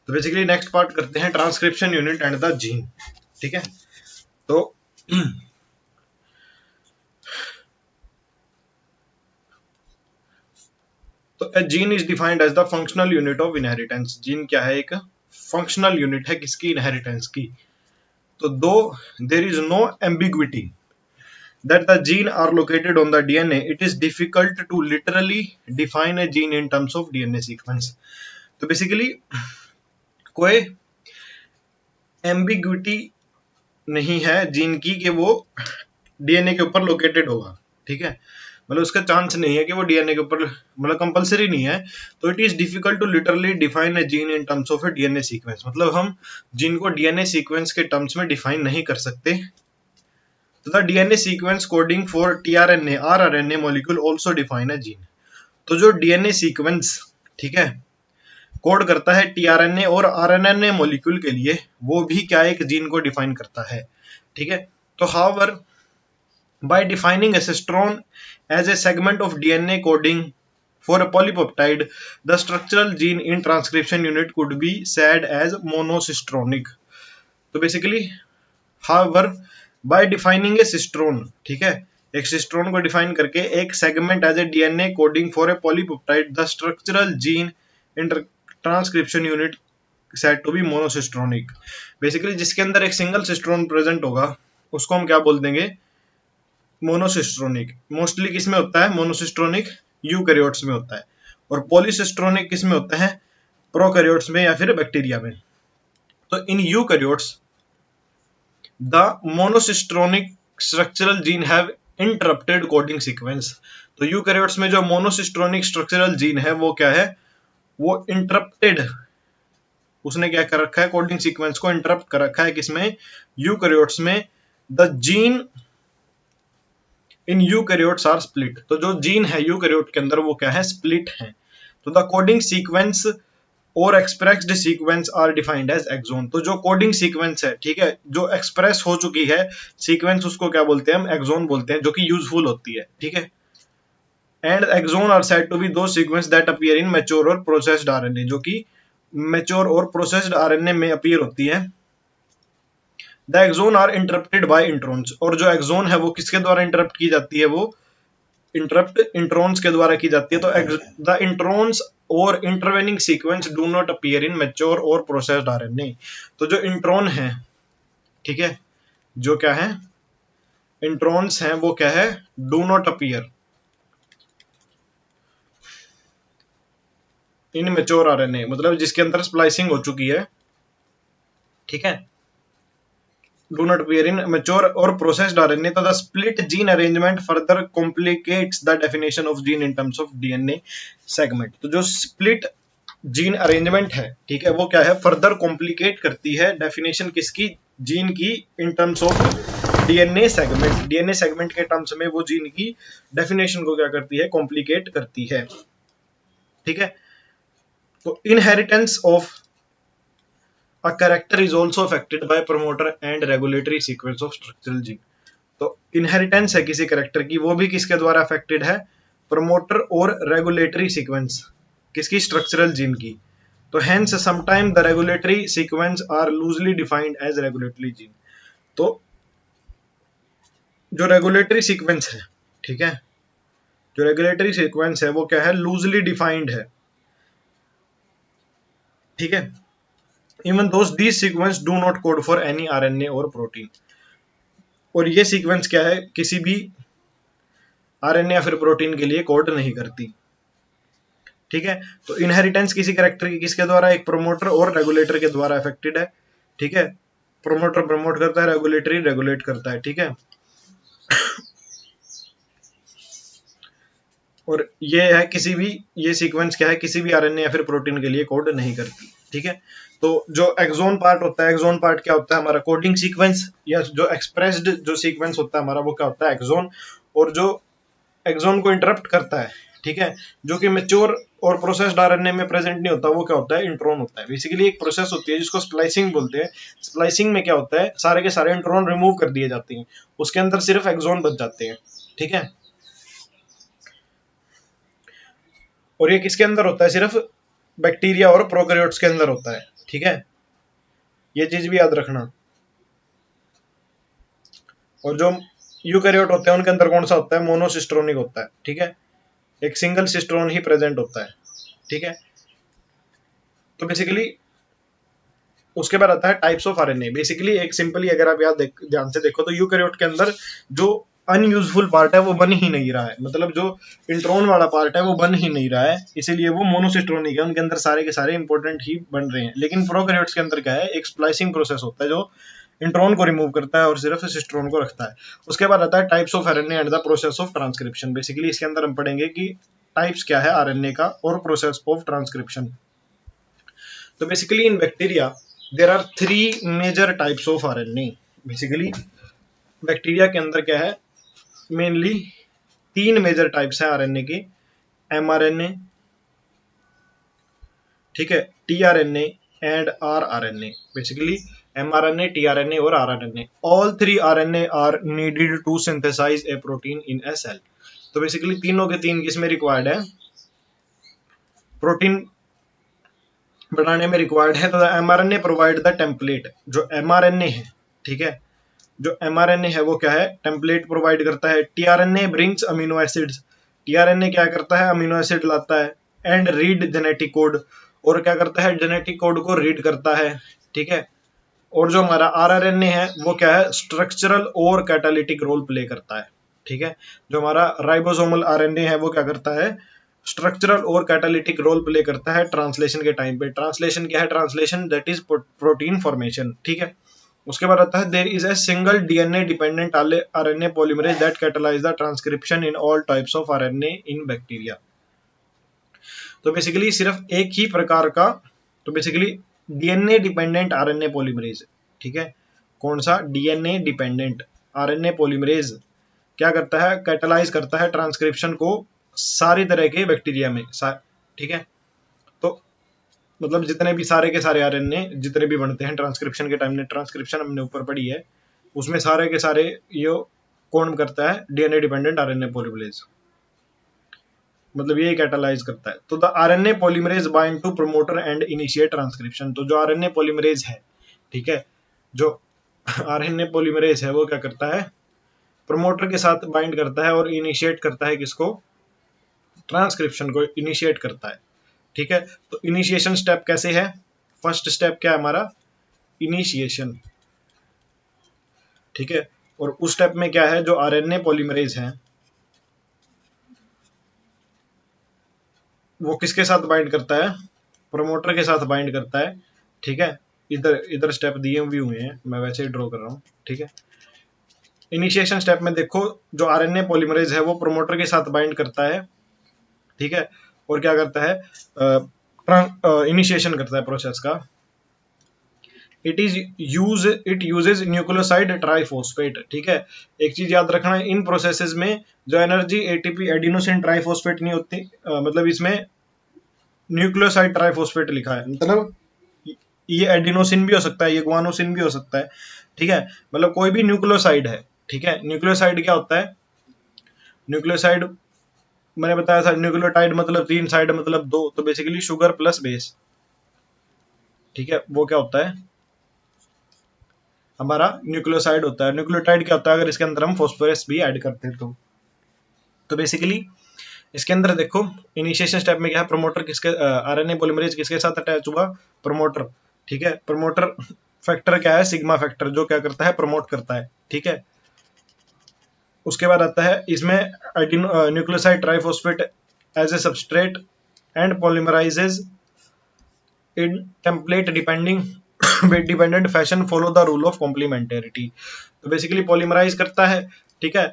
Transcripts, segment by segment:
तो basically next part करते हैं transcription unit and the gene. ठीक है, तो a gene is defined as the functional unit of inheritance. Gene क्या है? एक फंक्शनल यूनिट है किसकी? इनहेरिटेंस की। तो दो there is no ambiguity that the gene are located on the DNA, it is difficult to literally define a gene in terms of DNA sequence। तो basically कोई एम्बिग्विटी नहीं है जीन की कि वो डीएनए के ऊपर लोकेटेड होगा। ठीक है, मतलब उसका चांस नहीं है कि वो डीएनए के ऊपर, मतलब कंपलसरी नहीं है। तो it is difficult to literally define a gene in terms of a DNA sequence, मतलब हम जीन को डीएनए सीक्वेंस के टर्म्स में डिफाइन नहीं कर सकते। तो the DNA sequence coding for tRNA rRNA molecule also define a gene. तो जो डीएनए सीक्वेंस, ठीक है, कोड करता है टीआरएनए और आरएनए मॉलिक्यूल के लिए, वो भी क्या एक जीन को डिफाइन करता है। ठीक है, तो however by defining a cistron as a segment of DNA coding for a polypeptide, the structural gene in transcription unit could be said as monocistronic। तो basically however by defining a cistron, ठीक है, एक सिस्ट्रोन को define करके एक segment as a DNA coding for a polypeptide, the structural gene in transcription unit said to be monocistronic. Basically जिसके अंदर एक सिंगल सिस्ट्रोन प्रेजेंट होगा उसको हम क्या बोल देंगे? मोनोसिस्ट्रोनिक। मोस्टली किस में होता है मोनोसिस्ट्रोनिक? यूकैरियोट्स में होता है। और पॉलीसिस्ट्रोनिक किस में होता है? प्रोकैरियोट्स में या फिर बैक्टीरिया में। तो in eukaryotes the monocistronic structural gene have interrupted coding sequence. तो यूकैरियोट्स में जो मोनोसिस्ट्रोनिक स्ट्रक्चरल जीन है वो क्या है? वो इंटरप्टेड, उसने क्या कर रखा है? कोडिंग सीक्वेंस को इंटरप्ट कर रखा है। किसमें? यूकैरियोट्स में। The gene in eukaryotes are split. तो जो जीन है यूकैरियोट के अंदर वो क्या है? स्प्लिट है। तो द कोडिंग सीक्वेंस और expressed sequence are defined as exon. तो जो कोडिंग सीक्वेंस है, ठीक है, जो एक्सप्रेस हो चुकी है सीक्वेंस, उसको क्या बोलते हैं? हम एक्सोन बोलते हैं, जो कि यूजफुल होती है। ठीक है, and exon are said to be the sequence that appear in mature or processed RNA, जो कि मैच्योर और प्रोसेस्ड आरएनए में अपीयर होती है। The exon are interrupted by introns. और जो एक्सोन है वो किसके द्वारा इंटरप्ट की जाती है? वो इंटरप्ट इंट्रॉन्स के द्वारा की जाती है। तो द इंट्रॉन्स और intervening sequence do not appear in mature or processed RNA. तो जो इंट्रॉन है, ठीक है, जो क्या है? इंट्रॉन्स हैं वो क्या है? Do not appear in mature RNA, मतलब जिसके अंदर स्प्लाइसिंग हो चुकी है। ठीक है, do not appear in mature or processed RNA। तो the split gene arrangement further complicates the definition of gene in terms of DNA segment। तो जो split जीन अरेंजमेंट है, ठीक है, वो क्या है? फर्दर कॉम्प्लिकेट करती है डेफिनेशन किसकी? जीन की, इन terms of DNA segment. DNA segment के टर्म्स में वो जीन की डेफिनेशन को क्या करती है? कॉम्प्लिकेट करती है। ठीक है, तो inheritance of A character is also affected by promoter and regulatory sequence of structural gene। तो इनहेरिटेंस है किसी कैरेक्टर की, वो भी किसके द्वारा अफेक्टेड है? प्रमोटर और रेगुलेटरी सीक्वेंस किसकी? स्ट्रक्चरल जीन की। तो hence sometime the regulatory sequence are loosely defined as regulatory gene. तो जो रेगुलेटरी सीक्वेंस है, ठीक है, जो रेगुलेटरी सीक्वेंस है वो क्या है? लूजली डिफाइंड है। ठीक है, even those these sequence do not code for any RNA और प्रोटीन। और ये सीक्वेंस क्या है? किसी भी आरएनए या फिर प्रोटीन के लिए कोड नहीं करती। ठीक है, तो इनहेरिटेंस किसी कैरेक्टर की किसके द्वारा? एक प्रोमोटर और रेगुलेटर के द्वारा अफेक्टेड है। ठीक है, प्रोमोटर प्रमोट करता है, रेगुलेटरी रेगुलेट करता है। ठीक है, और ये है किसी भी, ये सीक्वेंस क्या है? किसी भी आरएनए या फिर प्रोटीन के लिए कोड नहीं करती। ठीक है, तो जो एक्सोन पार्ट होता है, एक्सोन पार्ट क्या होता है? हमारा कोडिंग सीक्वेंस, या जो एक्सप्रेस्ड जो सीक्वेंस होता है हमारा वो क्या होता है? एक्सोन। और जो एक्सोन को इंटरप्ट करता है, ठीक है, जो कि मैच्योर और प्रोसेस्ड आरएनए में प्रेजेंट नहीं होता, वो क्या होता है? इंट्रॉन होता है। बेसिकली एक प्रोसेस होती है जिसको स्प्लाइसिंग बोलते हैं। स्प्लाइसिंग में क्या होता है? सारे के सारे इंट्रॉन रिमूव कर दिए जाते हैं, उसके अंदर सिर्फ एक्सोन बच जाते हैं। ठीक है, और ये किसके अंदर होता है? सिर्फ बैक्टीरिया और प्रोकैरियोट्स के अंदर होता है। ठीक है, ये चीज भी याद रखना। और जो यूकैरियोट होते हैं उनके अंदर कौन सा होता है, मोनोसिस्ट्रोनिक होता है, ठीक है, एक सिंगल सिस्ट्रोन ही प्रेजेंट होता है, ठीक है। तो बेसिकली उसके बाद आता है टाइप्स ऑफ आरएनए। बेसिकली एक सिंपली अगर आप याद ध्यान से देखो तो यूकैरियोट के अंदर जो अनयूजफुल पार्ट है वो बन ही नहीं रहा है, मतलब जो इंट्रॉन वाला पार्ट है वो बन ही नहीं रहा है, इसीलिए वो मोनोसिस्ट्रोनिक है, उनके अंदर सारे के सारे इंपॉर्टेंट ही बन रहे हैं। लेकिन प्रोकैरियोट्स के अंदर क्या है, एक स्प्लाइसिंग प्रोसेस होता है जो इंट्रॉन को रिमूव करता है और सिर्फ सिस्ट्रोन को रखता है। उसके बाद आता है types of RNA and the process of transcription. Basically इसके अंदर हम पढ़ेंगे कि टाइप्स क्या है आरएनए का और प्रोसेस ऑफ ट्रांसक्रिप्शन। तो basically in bacteria there are 3 major types of RNA. Basically bacteria के अंदर क्या है, मेनली 3 मेजर टाइप्स है आरएनए के, एमआरएनए, ठीक है, tRNA and rRNA. Basically mRNA, tRNA और RNA, all 3 RNA are needed to synthesize a protein in a cell। तो बेसिकली तीनों के तीन किसमें रिक्वायर्ड है, प्रोटीन बनाने में रिक्वायर्ड है। तो mRNA प्रोवाइड द टेम्पलेट, जो mRNA है, ठीक है, जो mRNA है वो क्या है, टेम्पलेट प्रोवाइड करता है। tRNA brings amino acids, tRNA क्या करता है, अमीनो एसिड लाता है। एंड रीड जेनेटिक कोड, और क्या करता है, जेनेटिक कोड को रीड करता है, ठीक है। और जो हमारा आरआरएनए है वो क्या है, स्ट्रक्चरल और कैटालिटिक रोल प्ले करता है, ठीक है। जो हमारा राइबोसोमल आरएनए है वो क्या करता है, स्ट्रक्चरल और कैटालिटिक रोल प्ले करता है ट्रांसलेशन के टाइम पे। ट्रांसलेशन क्या है, translation that is protein formation, ठीक है। उसके बाद आता है there is a single DNA dependent RNA polymerase that catalyse the transcription in all types of RNA in bacteria. तो बेसिकली सिर्फ एक ही प्रकार का, तो basically DNA dependent RNA polymerase, ठीक है, कौन सा, डीएनए डिपेंडेंट आरएनए पॉलीमरेज क्या करता है, कैटलाइज करता है ट्रांसक्रिप्शन को सारी तरह के बैक्टीरिया में, ठीक है। तो मतलब जितने भी सारे के सारे आरएनए जितने भी बनते हैं ट्रांसक्रिप्शन के टाइम में, ट्रांसक्रिप्शन हमने ऊपर पढ़ी है, उसमें सारे के सारे ये कौन करता है, डीएनए डिपेंडेंट आरएनए पॉलीमरेज, मतलब ये कैटालाइज करता है। तो the RNA polymerase bind to promoter and initiate transcription. तो जो आरएनए पॉलीमरेज है, ठीक है, जो आरएनए पॉलीमरेज है वो क्या करता है, प्रमोटर के साथ बाइंड करता है और इनिशिएट करता है किसको, ट्रांसक्रिप्शन को इनिशिएट करता है, ठीक है। तो इनिशिएशन स्टेप कैसे है, फर्स्ट स्टेप क्या है हमारा, इनिशिएशन, ठीक है। और उस स्टेप में क्या है, जो आरएनए पॉलीमरेज है वो किसके साथ बाइंड करता है, प्रमोटर के साथ बाइंड करता है, ठीक है। इधर इधर स्टेप दिए भी हुए हैं, मैं वैसे ही ड्रॉ कर रहा हूँ, ठीक है। इनिशिएशन स्टेप में देखो जो आरएनए पॉलीमरेज है वो प्रमोटर के साथ बाइंड करता है, ठीक है, और क्या करता है, इनिशिएशन करता है प्रोसेस का। इट यूजेज न्यूक्लियोसाइड ट्राइफॉस्फेट, ठीक है। एक चीज याद रखना है, इन प्रोसेसेस में जो एनर्जी एटीपी एडिनोसिन ट्राइफॉस्फेट नहीं होती, मतलब इसमें न्यूक्लियोसाइड ट्राइफॉस्फेट लिखा है, मतलब ये एडिनोसिन भी हो सकता है, ये ग्वानोसिन भी हो सकता है, ठीक है, मतलब कोई भी न्यूक्लियोसाइड है, ठीक है। न्यूक्लियोसाइड क्या होता है, न्यूक्लियोसाइड मैंने बताया था, न्यूक्लियोटाइड मतलब 3 साइड मतलब 2, तो बेसिकली शुगर प्लस बेस, ठीक है, वो क्या होता है, हमारा न्यूक्लियोसाइड होता है। न्यूक्लियोटाइड क्या होता है, अगर इसके अंदर हम फॉस्फोरस भी ऐड करते हैं तो बेसिकली इसके अंदर देखो इनिशिएशन स्टेप में क्या है, प्रमोटर किसके, आरएनए पॉलीमरेज किसके साथ अटैच हुआ, प्रमोटर, ठीक है। प्रमोटर फैक्टर क्या है, सिग्मा फैक्टर, जो क्या करता है, प्रमोट करता है, ठीक है। उसके बाद आता है इसमें nucleoside triphosphate as a substrate and polymerises in template dependent fashion follow the rule of complementarity. तो बेसिकली पॉलीमराइज करता है, ठीक है,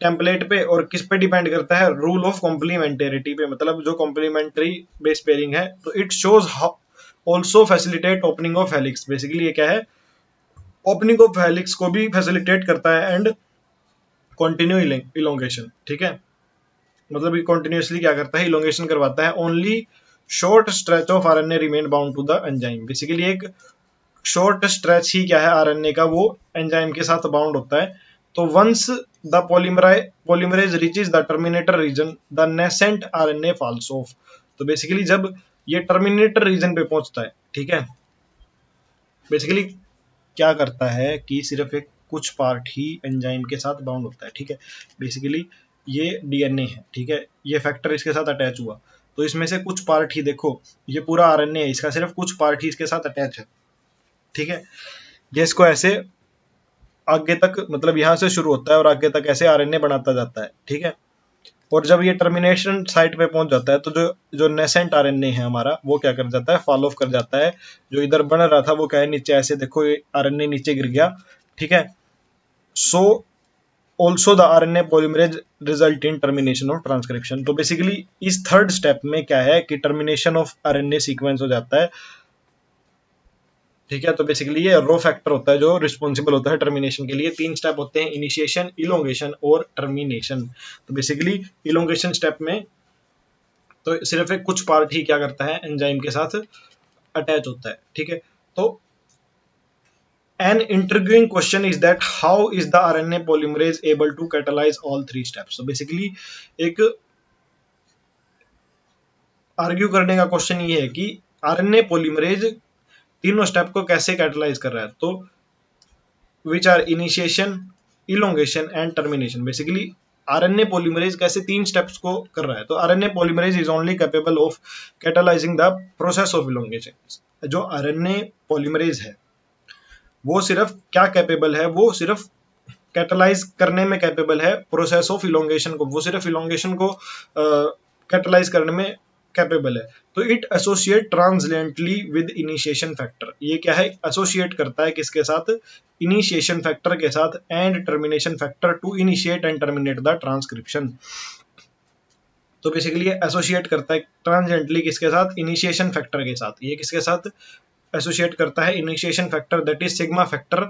टेम्पलेट पे, और किस पे डिपेंड करता है, रूल ऑफ कॉम्प्लीमेंटेरिटी पे, मतलब जो कॉम्प्लीमेंट्री बेस पेयरिंग है। तो it shows also facilitate opening of helix. Basically ये क्या है, ओपनिंग ऑफ हेलिक्स को भी फैसिलिटेट करता है एंड कंटिन्यू इलोंगेशन, ठीक है, मतलब ये कंटिन्यूअसली क्या करता है, इलोंगेशन करवाता है। Only short stretch of RNA remain bound to the enzyme. Basically एक शॉर्ट स्ट्रेच ही क्या है आरएनए का, वो एंजाइम के साथ बाउंड होता है। तो once the polymerase reaches the terminator region the nascent RNA falls off. तो बेसिकली जब ये टर्मिनेटर रीजन पे पहुंचता है, ठीक है, बेसिकली क्या करता है कि सिर्फ एक कुछ पार्ट ही एंजाइम के साथ बाउंड होता है, ठीक है। बेसिकली ये डीएनए है, ठीक है, ये फैक्टर इसके साथ अटैच हुआ, तो इसमें से कुछ पार्ट ही, देखो ये पूरा आरएनए है, इसका सिर्फ कुछ पार्ट ही इसके साथ अटैच है, ठीक है। ये इसको ऐसे आगे तक, मतलब यहाँ से शुरू होता है और आगे तक ऐसे आरएनए बनाता जाता है, ठीक है। और जब ये टर्मिनेशन साइट पे पहुंच जाता है तो जो जो नेसेंट आरएनए है हमारा, वो क्या कर जाता है, फॉल ऑफ कर जाता है। जो इधर बन रहा था वो क्या है, नीचे ऐसे देखो ये आरएनए नीचे गिर गया, ठीक है। So also the RNA polymerase result in termination of transcription. तो बेसिकली इस थर्ड स्टेप में क्या है कि टर्मिनेशन ऑफ आरएनए सीक्वेंस हो जाता है, ठीक है। तो बेसिकली ये रो फैक्टर होता है जो रिस्पॉन्सिबल होता है टर्मिनेशन के लिए। 3 स्टेप होते हैं, इनिशिएशन, इलोंगेशन और टर्मिनेशन। तो बेसिकली इलोंगेशन स्टेप में तो सिर्फ एक कुछ पार्ट ही क्या करता है, एंजाइम के साथ अटैच होता है, ठीक है। तो an intriguing question is that how is the RNA polymerase able to catalyze all 3 steps? So basically एक आर्ग्यू करने का क्वेश्चन ये है कि आरएनए पॉलीमरेज तीनों स्टेप को कैसे कैटलाइज कर रहा है। तो which are initiation, elongation and termination. Basically RNA polymerase कैसे 3 स्टेप्स को कर रहा है। तो RNA polymerase is only capable of catalysing the process of elongation. जो आरएनए पॉलीमरेज है वो सिर्फ क्या कैपेबल है, वो सिर्फ कैटलाइज करने में कैपेबल है प्रोसेस ऑफ इलोंगेशन को, वो सिर्फ इलोंगेशन को कैटलाइज करने में कैपेबल है। तो it associate transiently with initiation factor. ये क्या है, एसोसिएट करता है किसके साथ, इनिशिएशन फैक्टर के साथ, and termination factor to initiate and terminate the transcription. तो बेसिकली ये एसोसिएट करता है ट्रांसलेंटली किसके साथ, इनिशिएशन फैक्टर के साथ। ये किसके साथ एसोसिएट करता है, initiation factor that is sigma factor,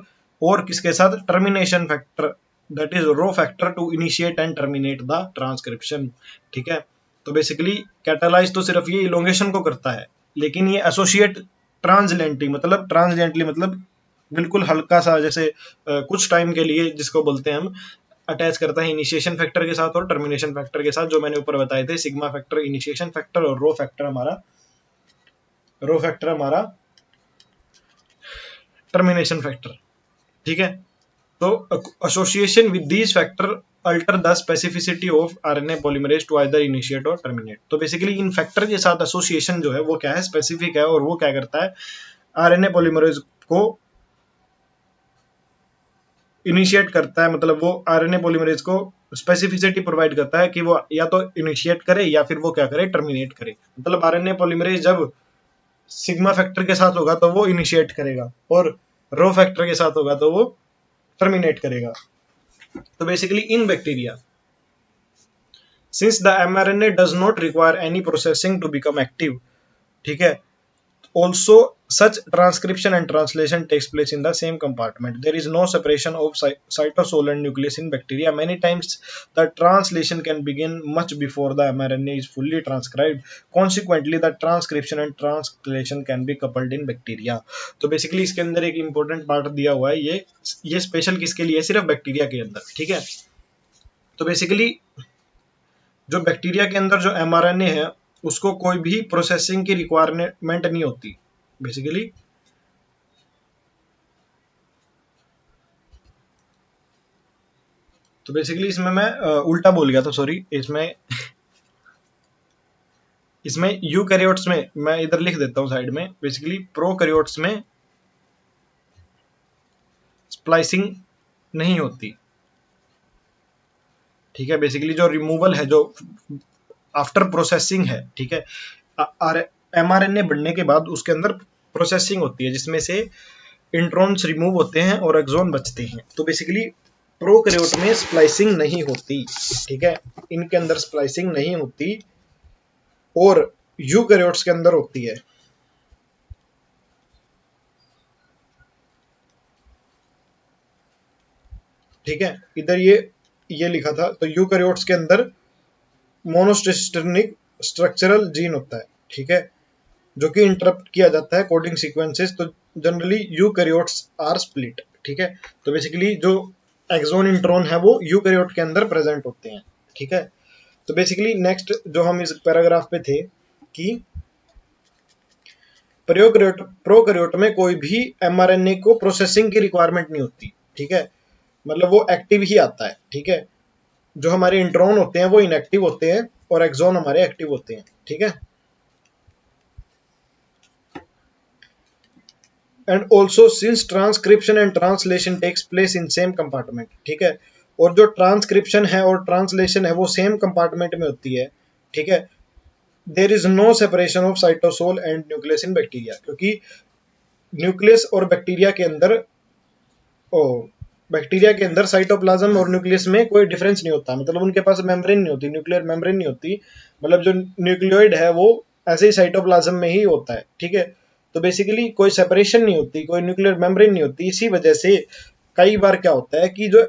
और किसके साथ, termination factor that is rho factor to initiate and terminate the transcription, ठीक है। तो बेसिकली कैटालाइज तो सिर्फ ये इलोंगेशन को करता है, लेकिन ये एसोसिएट ट्रांसजेंटली मतलब बिल्कुल हल्का सा, जैसे कुछ टाइम के लिए जिसको बोलते हैं हम, अटैच करता है इनिशिएशन फैक्टर के साथ और टर्मिनेशन फैक्टर के साथ, जो मैंने ऊपर बताए थे, सिग्मा फैक्टर इनिशिएशन फैक्टर और रो फैक्टर हमारा टर्मिनेशन फैक्टर, ठीक है। तो association with these factor alter the specificity of RNA polymerase to either initiate or terminate. तो बेसिकली इन फैक्टर के साथ एसोसिएशन जो है वो क्या है, स्पेसिफिक है, और वो क्या करता है, आरएनए पॉलीमरेज को इनिशिएट करता है, मतलब वो आरएनए पॉलीमरेज को स्पेसिफिसिटी प्रोवाइड करता है कि वो या तो इनिशिएट करे या फिर वो क्या करे, टर्मिनेट करे। मतलब आरएनए पॉलीमरेज जब सिग्मा फैक्टर के साथ होगा तो वो इनिशिएट करेगा, और रो फैक्टर के साथ होगा तो वो टर्मिनेट करेगा। तो basically in bacteria, since the mRNA does not require any processing to become active, ठीक है, also such transcription and translation takes place in the same compartment. There is no separation of cytosol and nucleus in bacteria. Many times the translation can begin much before the mRNA is fully transcribed. Consequently the transcription and translation can be coupled in bacteria. तो basically इसके अंदर एक important part दिया हुआ है, ये special किसके लिए, सिर्फ बैक्टीरिया के अंदर, ठीक है। तो बेसिकली जो बैक्टीरिया के अंदर जो mRNA है उसको कोई भी प्रोसेसिंग की रिक्वायरमेंट नहीं होती बेसिकली। तो बेसिकली इसमें मैं उल्टा बोल गया था, सॉरी। इसमें यूकैरियोट्स में मैं इधर लिख देता हूं साइड में, बेसिकली प्रोकैरियोट्स में स्प्लाइसिंग नहीं होती, ठीक है। बेसिकली जो रिमूवल है, जो आफ्टर प्रोसेसिंग है, ठीक है, mRNA बनने के बाद उसके अंदर प्रोसेसिंग होती है जिसमें से इंट्रॉन्स रिमूव होते हैं और एक्सॉन बचते हैं। तो बेसिकली प्रोकैरियोट में स्प्लाइसिंग नहीं होती, ठीक है, इनके अंदर स्प्लाइसिंग नहीं होती, और यूकैरियोट्स के अंदर होती है, ठीक है। इधर ये लिखा था, तो यूकैरियोट्स के अंदर मोनोसिस्टर्निक स्ट्रक्चरल जीन होता है, ठीक है, जो कि इंटरप्ट किया जाता है कोडिंग सीक्वेंसेस। तो जनरली यूकैरियोट्स आर स्प्लिट, ठीक है। तो बेसिकली जो एक्सॉन इंट्रॉन है वो यूकैरियोट के अंदर प्रेजेंट होते हैं, ठीक है। तो बेसिकली नेक्स्ट जो हम इस पैराग्राफ पे थे कि प्रोकैरियोट में कोई भी mRNA को प्रोसेसिंग की रिक्वायरमेंट नहीं होती, ठीक है, मतलब वो एक्टिव ही आता है, ठीक है। जो हमारे इंट्रॉन होते हैं वो इनएक्टिव होते हैं और एक्सॉन हमारे एक्टिव होते हैं, ठीक है। And also since transcription and translation takes place in same compartment, ठीक है। और जो ट्रांसक्रिप्शन है और ट्रांसलेशन है वो सेम कंपार्टमेंट में होती है, ठीक है। There is no separation of cytosol and nucleus in bacteria, क्योंकि न्यूक्लियस और बैक्टीरिया के अंदर ओ बैक्टीरिया के अंदर साइटोप्लाज्म और न्यूक्लियस में कोई डिफरेंस नहीं होता, मतलब उनके पास मेम्ब्रेन नहीं होती, न्यूक्लियर मेम्ब्रेन नहीं होती, मतलब जो न्यूक्लियोइड है वो ऐसे ही साइटोप्लाज्म में ही होता है, ठीक है। तो बेसिकली कोई सेपरेशन नहीं होती, कोई न्यूक्लियर मेम्ब्रेन नहीं होती। इसी वजह से कई बार क्या होता है कि जो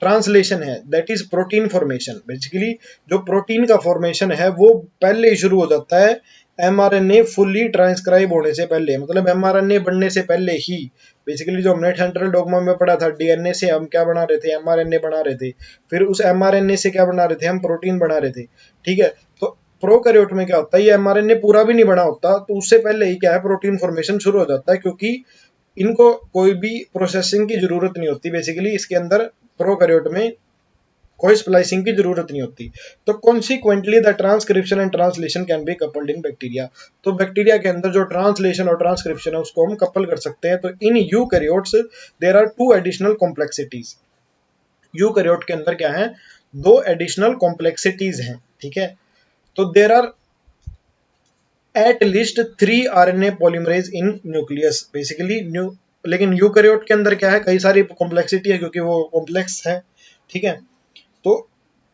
ट्रांसलेशन है that is protein formation, basically जो प्रोटीन का फॉर्मेशन है वो पहले ही शुरू हो जाता है एमआरएनए फुल्ली ट्रांसक्राइब होने से पहले, मतलब एमआरएनए बनने से पहले ही। बेसिकली जो हमने सेंट्रल डॉग्मा में पढ़ा था, डीएनए से हम क्या बना रहे थे, एमआरएनए बना रहे थे, फिर उस एमआरएनए से क्या बना रहे थे, हम प्रोटीन बना रहे थे, ठीक है। तो प्रोकैरियोट में क्या होता है, ये एमआरएनए पूरा भी नहीं बना होता, तो उससे पहले ही क्या है, प्रोटीन फॉर्मेशन शुरू हो जाता है, क्योंकि इनको कोई भी प्रोसेसिंग की जरूरत नहीं होती। बेसिकली इसके अंदर प्रोकैरियोट में कोई स्प्लाइसिंग की जरूरत नहीं होती। तो consequently the transcription and translation can be coupled in bacteria. तो बैक्टीरिया के अंदर जो ट्रांसलेशन और ट्रांसक्रिप्शन है उसको हम कपल कर सकते हैं। तो in eukaryotes there are two additional complexities. Eukaryote के अंदर क्या है, दो एडिशनल कॉम्प्लेक्सिटीज हैं, ठीक है। तो there are at least 3 RNA polymerase in nucleus, basically लेकिन यूकैरियोट के अंदर क्या है, कई सारी कॉम्प्लेक्सिटी है क्योंकि वो कॉम्प्लेक्स है, ठीक है। तो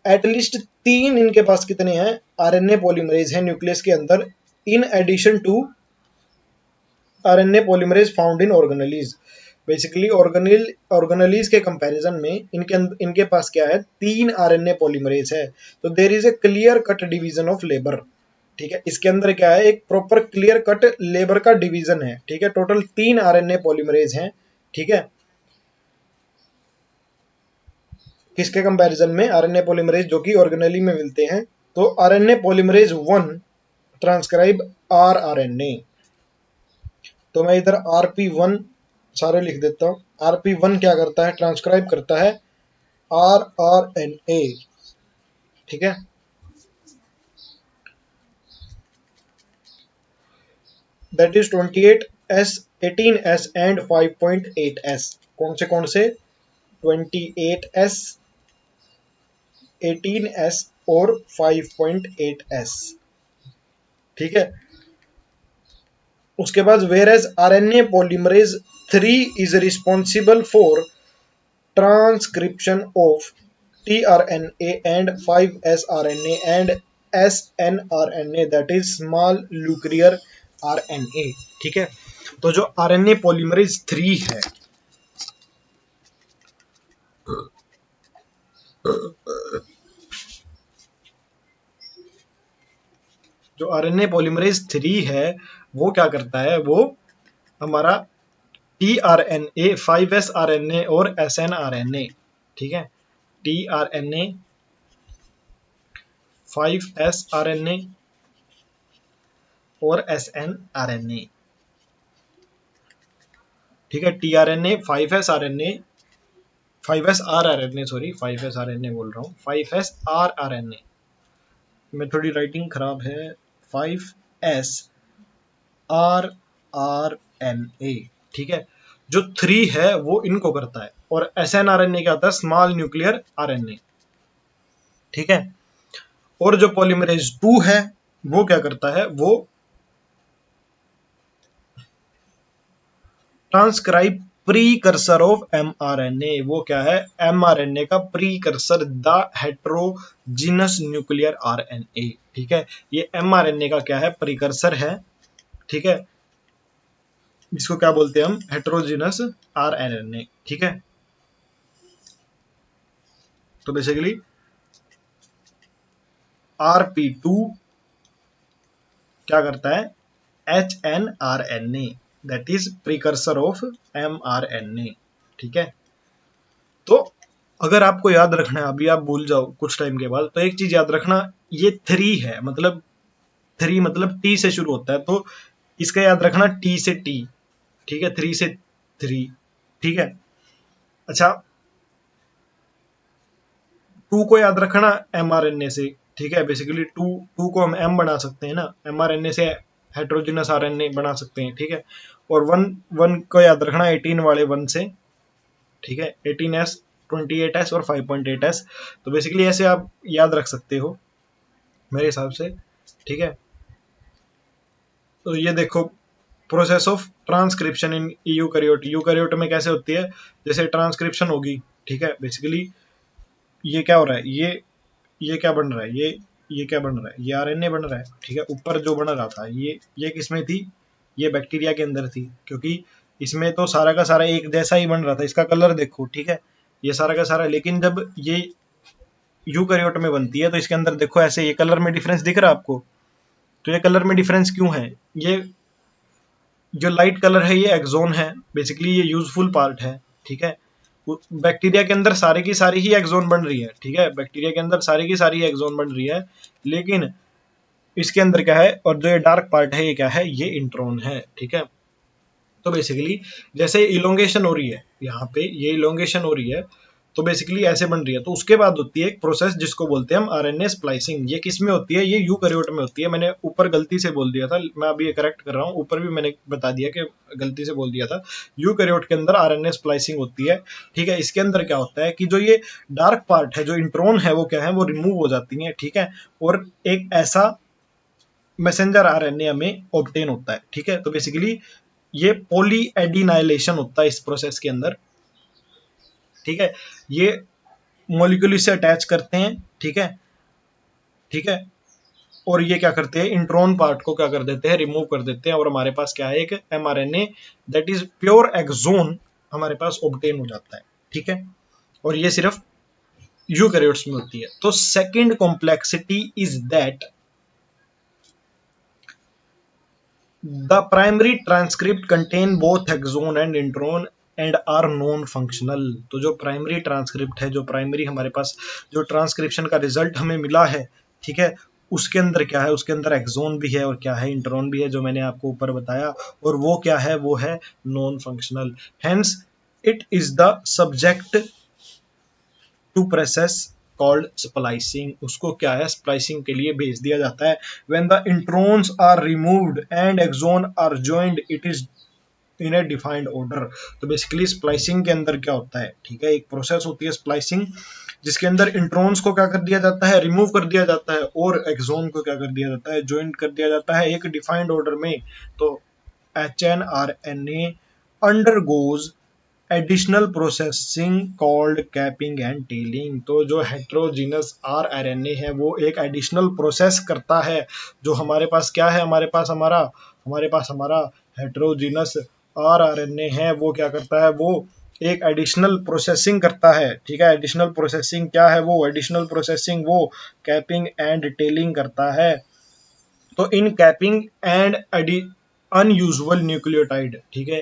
एटलीस्ट 3 इनके पास कितने हैं, आरएनए पॉलीमरेज है न्यूक्लियस के अंदर, in addition to RNA polymerase found in organelles. Basically organelles के कंपैरिजन में इनके पास क्या है, 3 आरएनए पॉलीमरेज है। तो there is a clear cut division of labour, ठीक है। इसके अंदर क्या है, एक प्रॉपर क्लियर कट लेबर का डिवीजन है, ठीक है। टोटल 3 आरएनए पॉलीमरेज हैं, ठीक है। किसके कंपैरिजन में, आरएनए पॉलीमरेज जो कि ऑर्गेनेली में मिलते हैं। तो आरएनए पॉलीमरेज 1 ट्रांसक्राइब आरएनए। तो मैं इधर RP1 सारे लिख देता हूँ। RP1 क्या करता है, ट्रांसक्राइब करता है RNA, ठीक है। That is 28S, 18S and 5.8S। कौन से 28S, 18S और 5.8S, ठीक है। उसके बाद whereas RNA polymerase 3 is responsible for transcription of tRNA and 5S RNA and snRNA that is small nuclear RNA, ठीक है। तो जो आरएनए पॉलीमरेज 3 है, जो आरएनए पॉलीमरेज 3 है वो क्या करता है, वो हमारा tRNA, 5S RNA और snRNA, ठीक है। tRNA, 5S RNA और snRNA, ठीक है। tRNA, 5S RNA, 5S rRNA, sorry 5S RNA बोल रहा हूँ, 5S rRNA में थोड़ी राइटिंग खराब है, 5S rRNA, ठीक है। जो 3 है वो इनको करता है, और snRNA क्या होता है, स्मॉल न्यूक्लियर RNA, ठीक है। और जो पॉलीमरेज 2 है वो क्या करता है, वो ट्रांसक्राइब प्रीकर्सर ऑफ mRNA। वो क्या है, mRNA का precursor, the heterogeneous nuclear RNA, ठीक है। ये mRNA का क्या है, प्रीकर्सर है, ठीक है। इसको क्या बोलते हैं हम, हेट्रोजीनस RNA, ठीक है। तो बेसिकली RP2 क्या करता है, HNRNA that is precursor of mRNA, ठीक है। तो अगर आपको याद रखना है, अभी आप भूल जाओ कुछ टाइम के बाद, तो एक चीज याद रखना, ये 3 है, मतलब 3 मतलब T से शुरू होता है। तो इसका याद रखना T से T, ठीक है, 3 से 3, ठीक है। अच्छा, 2 को याद रखना mRNA से, ठीक है। बेसिकली 2 को हम M बना सकते हैं ना, mRNA से हेट्रोजिनस RNA बना सकते हैं, ठीक है। और 1 को याद रखना 18 वाले 1 से, ठीक है, 18S, 28S और 5.8S। तो बेसिकली ऐसे आप याद रख सकते हो मेरे हिसाब से, ठीक है। तो ये देखो, process of transcription in eukaryote, eukaryote में कैसे होती है, जैसे ट्रांसक्रिप्शन होगी, ठीक है। बेसिकली ये क्या हो रहा है, ये क्या बन रहा है, ये क्या बन रहा है, ये आरएनए बन रहा है, ठीक है। ऊपर जो बन रहा था ये किसमें थी, ये बैक्टीरिया के अंदर थी, क्योंकि इसमें तो सारा का सारा एक जैसा ही बन रहा था। इसका कलर देखो, ठीक है, ये सारा का सारा। लेकिन जब ये यूकैरियोट में बनती है तो इसके अंदर देखो ऐसे, ये कलर में डिफरेंस दिख रहा है आपको। तो ये कलर में डिफरेंस क्यों है, ये जो लाइट कलर है ये एक्सोन है, बेसिकली ये यूजफुल पार्ट है, ठीक है। बैक्टीरिया के अंदर सारी की सारी ही एक्सोन बन रही है, ठीक है, बैक्टीरिया के अंदर सारी की सारी एक्सोन बन रही है। लेकिन इसके अंदर क्या है, और जो ये डार्क पार्ट है ये क्या है, ये इंट्रॉन है, ठीक है। तो बेसिकली जैसे इलोंगेशन हो रही है यहाँ पे, ये इलोंगेशन हो रही है, तो बेसिकली ऐसे बन रही है। तो उसके बाद होती है एक प्रोसेस जिसको बोलते हैं हम आरएनए स्प्लाइसिंग। ये किस में होती है, ये यूकैरियोट में होती है। मैंने ऊपर गलती से बोल दिया था, मैं अभी ये करेक्ट कर रहा हूँ, ऊपर भी मैंने बता दिया कि गलती से बोल दिया था। यूकैरियोट के अंदर आरएनए स्प्लाइसिंग होती है, ठीक है। इसके अंदर क्या होता है कि जो ये डार्क पार्ट है, जो इंट्रॉन है, वो क्या है, वो रिमूव हो जाती है, ठीक है। और एक ऐसा मैसेंजर आरएनए हमें ऑब्टेन होता है, ठीक है। तो बेसिकली ये पॉली एडिनाइलेशन होता है इस प्रोसेस के अंदर, ठीक है। ये मॉलिक्यूल से अटैच करते हैं, ठीक है, ठीक है। और ये क्या करते हैं, इंट्रॉन पार्ट को क्या कर देते हैं, रिमूव कर देते हैं। और हमारे पास क्या है, एक mRNA that is pure exon हमारे पास ऑब्टेन हो जाता है, ठीक है। और ये सिर्फ यूकैरियोट्स में होती है। तो second complexity is that the primary transcript contain both exon and intron and are non functional. तो जो प्राइमरी ट्रांसक्रिप्ट है, जो प्राइमरी हमारे पास जो ट्रांसक्रिप्शन का रिजल्ट हमें मिला है, ठीक है, उसके अंदर क्या है, उसके अंदर एक्सोन भी है और क्या है, इंट्रॉन भी है, जो मैंने आपको ऊपर बताया। और वो क्या है, वो है non functional. Hence it is the subject to process called splicing. उसको क्या है, स्प्लाइसिंग के लिए भेज दिया जाता है। When the introns are removed and exon are joined it is in a defined order. तो बेसिकली स्प्लाइसिंग के अंदर क्या होता है, ठीक है, एक प्रोसेस होती है स्प्लाइसिंग, जिसके अंदर इंट्रॉन्स को क्या कर दिया जाता है, रिमूव कर दिया जाता है, और एक्सोन को क्या कर दिया जाता है, ज्वाइन कर दिया जाता है एक डिफाइंड ऑर्डर में। तो HNRNA undergoes additional processing called capping and telling. तो जो हेट्रोजीनस आरएनए है वो एक एडिशनल प्रोसेस करता है। जो हमारे पास क्या है, हमारे पास हमारा हेट्रोजीनस आरएनए है, वो क्या करता है, वो एक एडिशनल प्रोसेसिंग करता है, ठीक है। एडिशनल प्रोसेसिंग क्या है, वो एडिशनल प्रोसेसिंग वो कैपिंग एंड टेलिंग करता है। तो in capping and unusual nucleotide, ठीक है,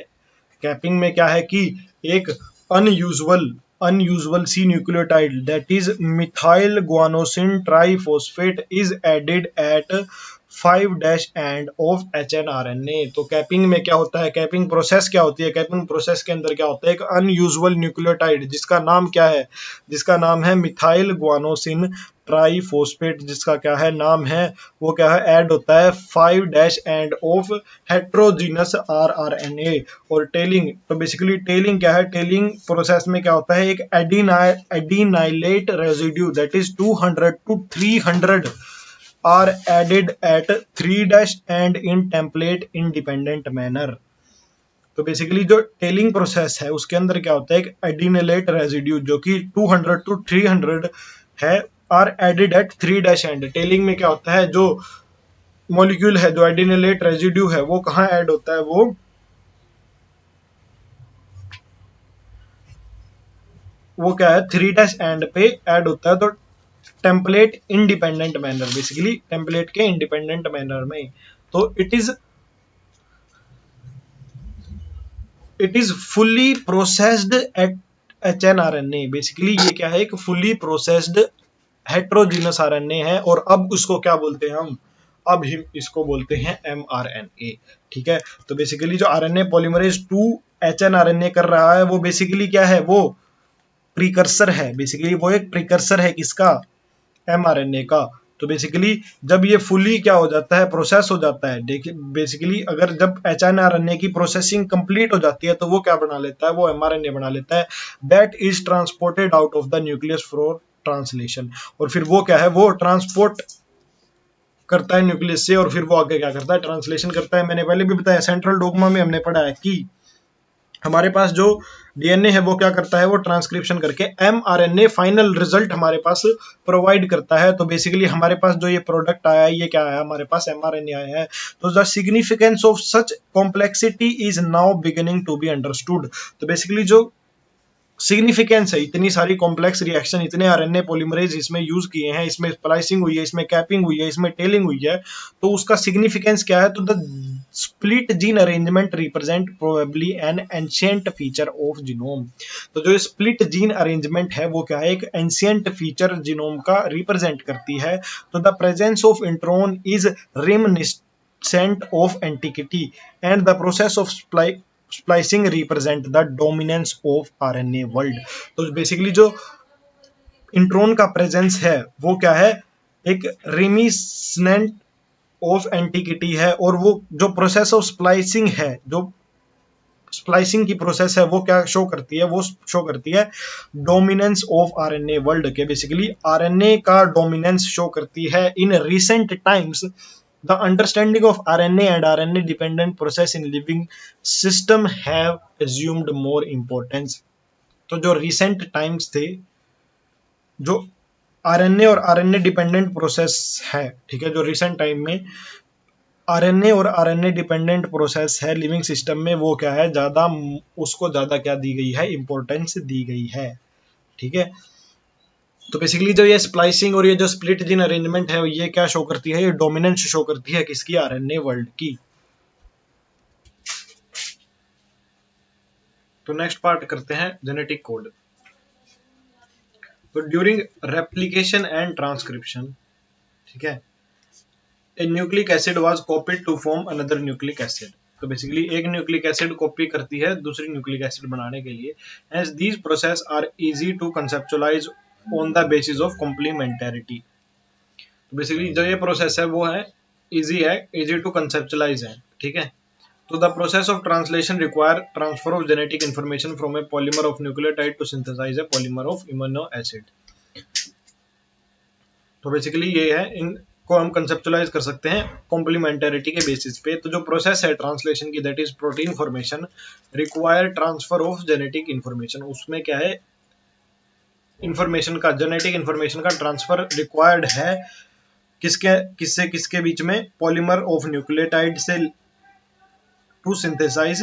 कैपिंग में क्या है कि एक अनयूजुअल अनयूजुअल सी nucleotide that is methyl guanosine triphosphate is added at 5' end of HNRNA। तो कैपिंग में क्या होता है, कैपिंग प्रोसेस क्या होती है, कैपिंग प्रोसेस के अंदर क्या होता है, एक अनयूजुअल न्यूक्लियोटाइड जिसका नाम क्या है, जिसका नाम है मिथाइल गुआनोसिन ट्राइफॉस्फेट, जिसका क्या है, नाम है, वो क्या है, ऐड होता है 5' एंड ऑफ हेट्रोजीनस RRNA। और टेलिंग, तो बेसिकली टेलिंग क्या है, टेलिंग प्रोसेस में क्या होता है, एक adenylate residue that is 200 to 300 are added at 3' and in template independent manner। तो बेसिकली जो टेलिंग प्रोसेस है उसके अंदर क्या होता है, एक एडिनिलेट रेजिड्यू जो कि 200 to 300 है, are added at 3' end. Tailing में क्या होता है, जो मॉलिक्यूल है, जो एडिनिलेट रेजिड्यू है, वो कहाँ ऐड होता है, वो क्या है, 3' एंड पे ऐड होता है। तो template independent manner, basically template के इंडिपेंडेंट मैनर में। तो it is fully processed at HNRNA। Basically ये क्या है, एक फुल्ली प्रोसेस्ड हेट्रोजीनस आरएनए है। और अब उसको क्या बोलते हैं हम, अब हम इसको बोलते हैं mRNA, ठीक है। तो बेसिकली जो RNA पॉलीमरेज 2 HNRNA कर रहा है वो बेसिकली क्या है, वो प्रीकर्सर है, बेसिकली वो एक प्रीकर्सर है किसका, mRNA का। तो बेसिकली जब ये फुली क्या हो जाता है, प्रोसेस हो जाता है, देखिए बेसिकली अगर जब HNRNA की प्रोसेसिंग कंप्लीट हो जाती है तो वो क्या बना लेता है, वो mRNA बना लेता है, that is transported out of the nucleus for translation. और फिर वो क्या है, वो ट्रांसपोर्ट करता है न्यूक्लियस से, और फिर वो आगे क्या करता है, ट्रांसलेशन करता है। मैंने पहले भी बताया, सेंट्रल डोग्मा में हमने पढ़ा है कि हमारे पास जो डीएनए है वो क्या करता है, वो ट्रांसक्रिप्शन करके mRNA फाइनल रिजल्ट हमारे पास प्रोवाइड करता है। तो बेसिकली हमारे पास जो ये प्रोडक्ट आया है, ये क्या आया, हमारे पास mRNA आया है। तो the significance of such complexity is now beginning to be understood. तो बेसिकली जो सिग्निफिकेंस है, इतनी सारी कॉम्प्लेक्स रिएक्शन, इतने आरएनए पॉलीमरेज इसमें यूज किए हैं, इसमें स्प्लाइसिंग हुई है, इसमें कैपिंग हुई है, इसमें टेलिंग हुई है, तो उसका सिग्निफिकेंस क्या है, तो the split gene arrangement represent probably N ancient feature of genome. तो जो स्प्लिट जीन अरेंजमेंट है वो क्या है, एक एंशिएंट फीचर जीनोम का रिप्रेजेंट करती है। तो the presence of intron is reminiscent of antiquity and the process of splicing represent the dominance of RNA world। तो बेसिकली जो इंट्रोन का प्रेजेंस है वो क्या है, एक रेमिनिसेंट ऑफ एंटिकिटी है, और वो जो प्रोसेस ऑफ स्प्लाइसिंग है, जो स्प्लाइसिंग की प्रोसेस है वो क्या शो करती है, वो शो करती है डोमिनेंस ऑफ आरएनए वर्ल्ड के। बेसिकली आरएनए का डोमिनेंस शो करती है। In recent times the understanding of RNA and RNA dependent process in living system have assumed more importance। तो जो recent times थे, जो RNA और RNA डिपेंडेंट प्रोसेस है, ठीक है, जो रिसेंट टाइम में RNA और RNA डिपेंडेंट प्रोसेस है लिविंग सिस्टम में, वो क्या है, ज्यादा उसको ज्यादा क्या दी गई है, इंपॉर्टेंस दी गई है, ठीक है। तो बेसिकली जो ये स्प्लाइसिंग और ये जो स्प्लिट जीन अरेंजमेंट है, ये क्या शो करती है, ये डोमिनेंस शो करती है किसकी, आरएनए वर्ल्ड की। तो नेक्स्ट पार्ट करते हैं जेनेटिक कोड। तो ड्यूरिंग रेप्लिकेशन एंड ट्रांसक्रिप्शन, ठीक है, a nucleic acid was copied to form another nucleic acid. तो बेसिकली एक न्यूक्लिक एसिड कॉपी करती है दूसरी न्यूक्लिक एसिड बनाने के लिए। As these process are easy to conceptualise on the basis of complementarity. तो बेसिकली जो ये प्रोसेस है वो है इजी है, इजी टू कंसेप्चुलाइज है, ठीक है। तो the process of translation require transfer of genetic information from a polymer of nucleotide to synthesize a polymer of amino acid। तो बेसिकली ये है, इनको हम कंसेप्चुलाइज कर सकते हैं कॉम्प्लीमेंटेरिटी के बेसिस पे। तो जो प्रोसेस है ट्रांसलेशन की, that is protein formation, require transfer of genetic information. उसमें क्या है, इंफॉर्मेशन का, जेनेटिक इंफॉर्मेशन का ट्रांसफर रिक्वायर्ड है, किसके किससे किसके बीच में, पॉलीमर ऑफ न्यूक्लियोटाइड से to synthesise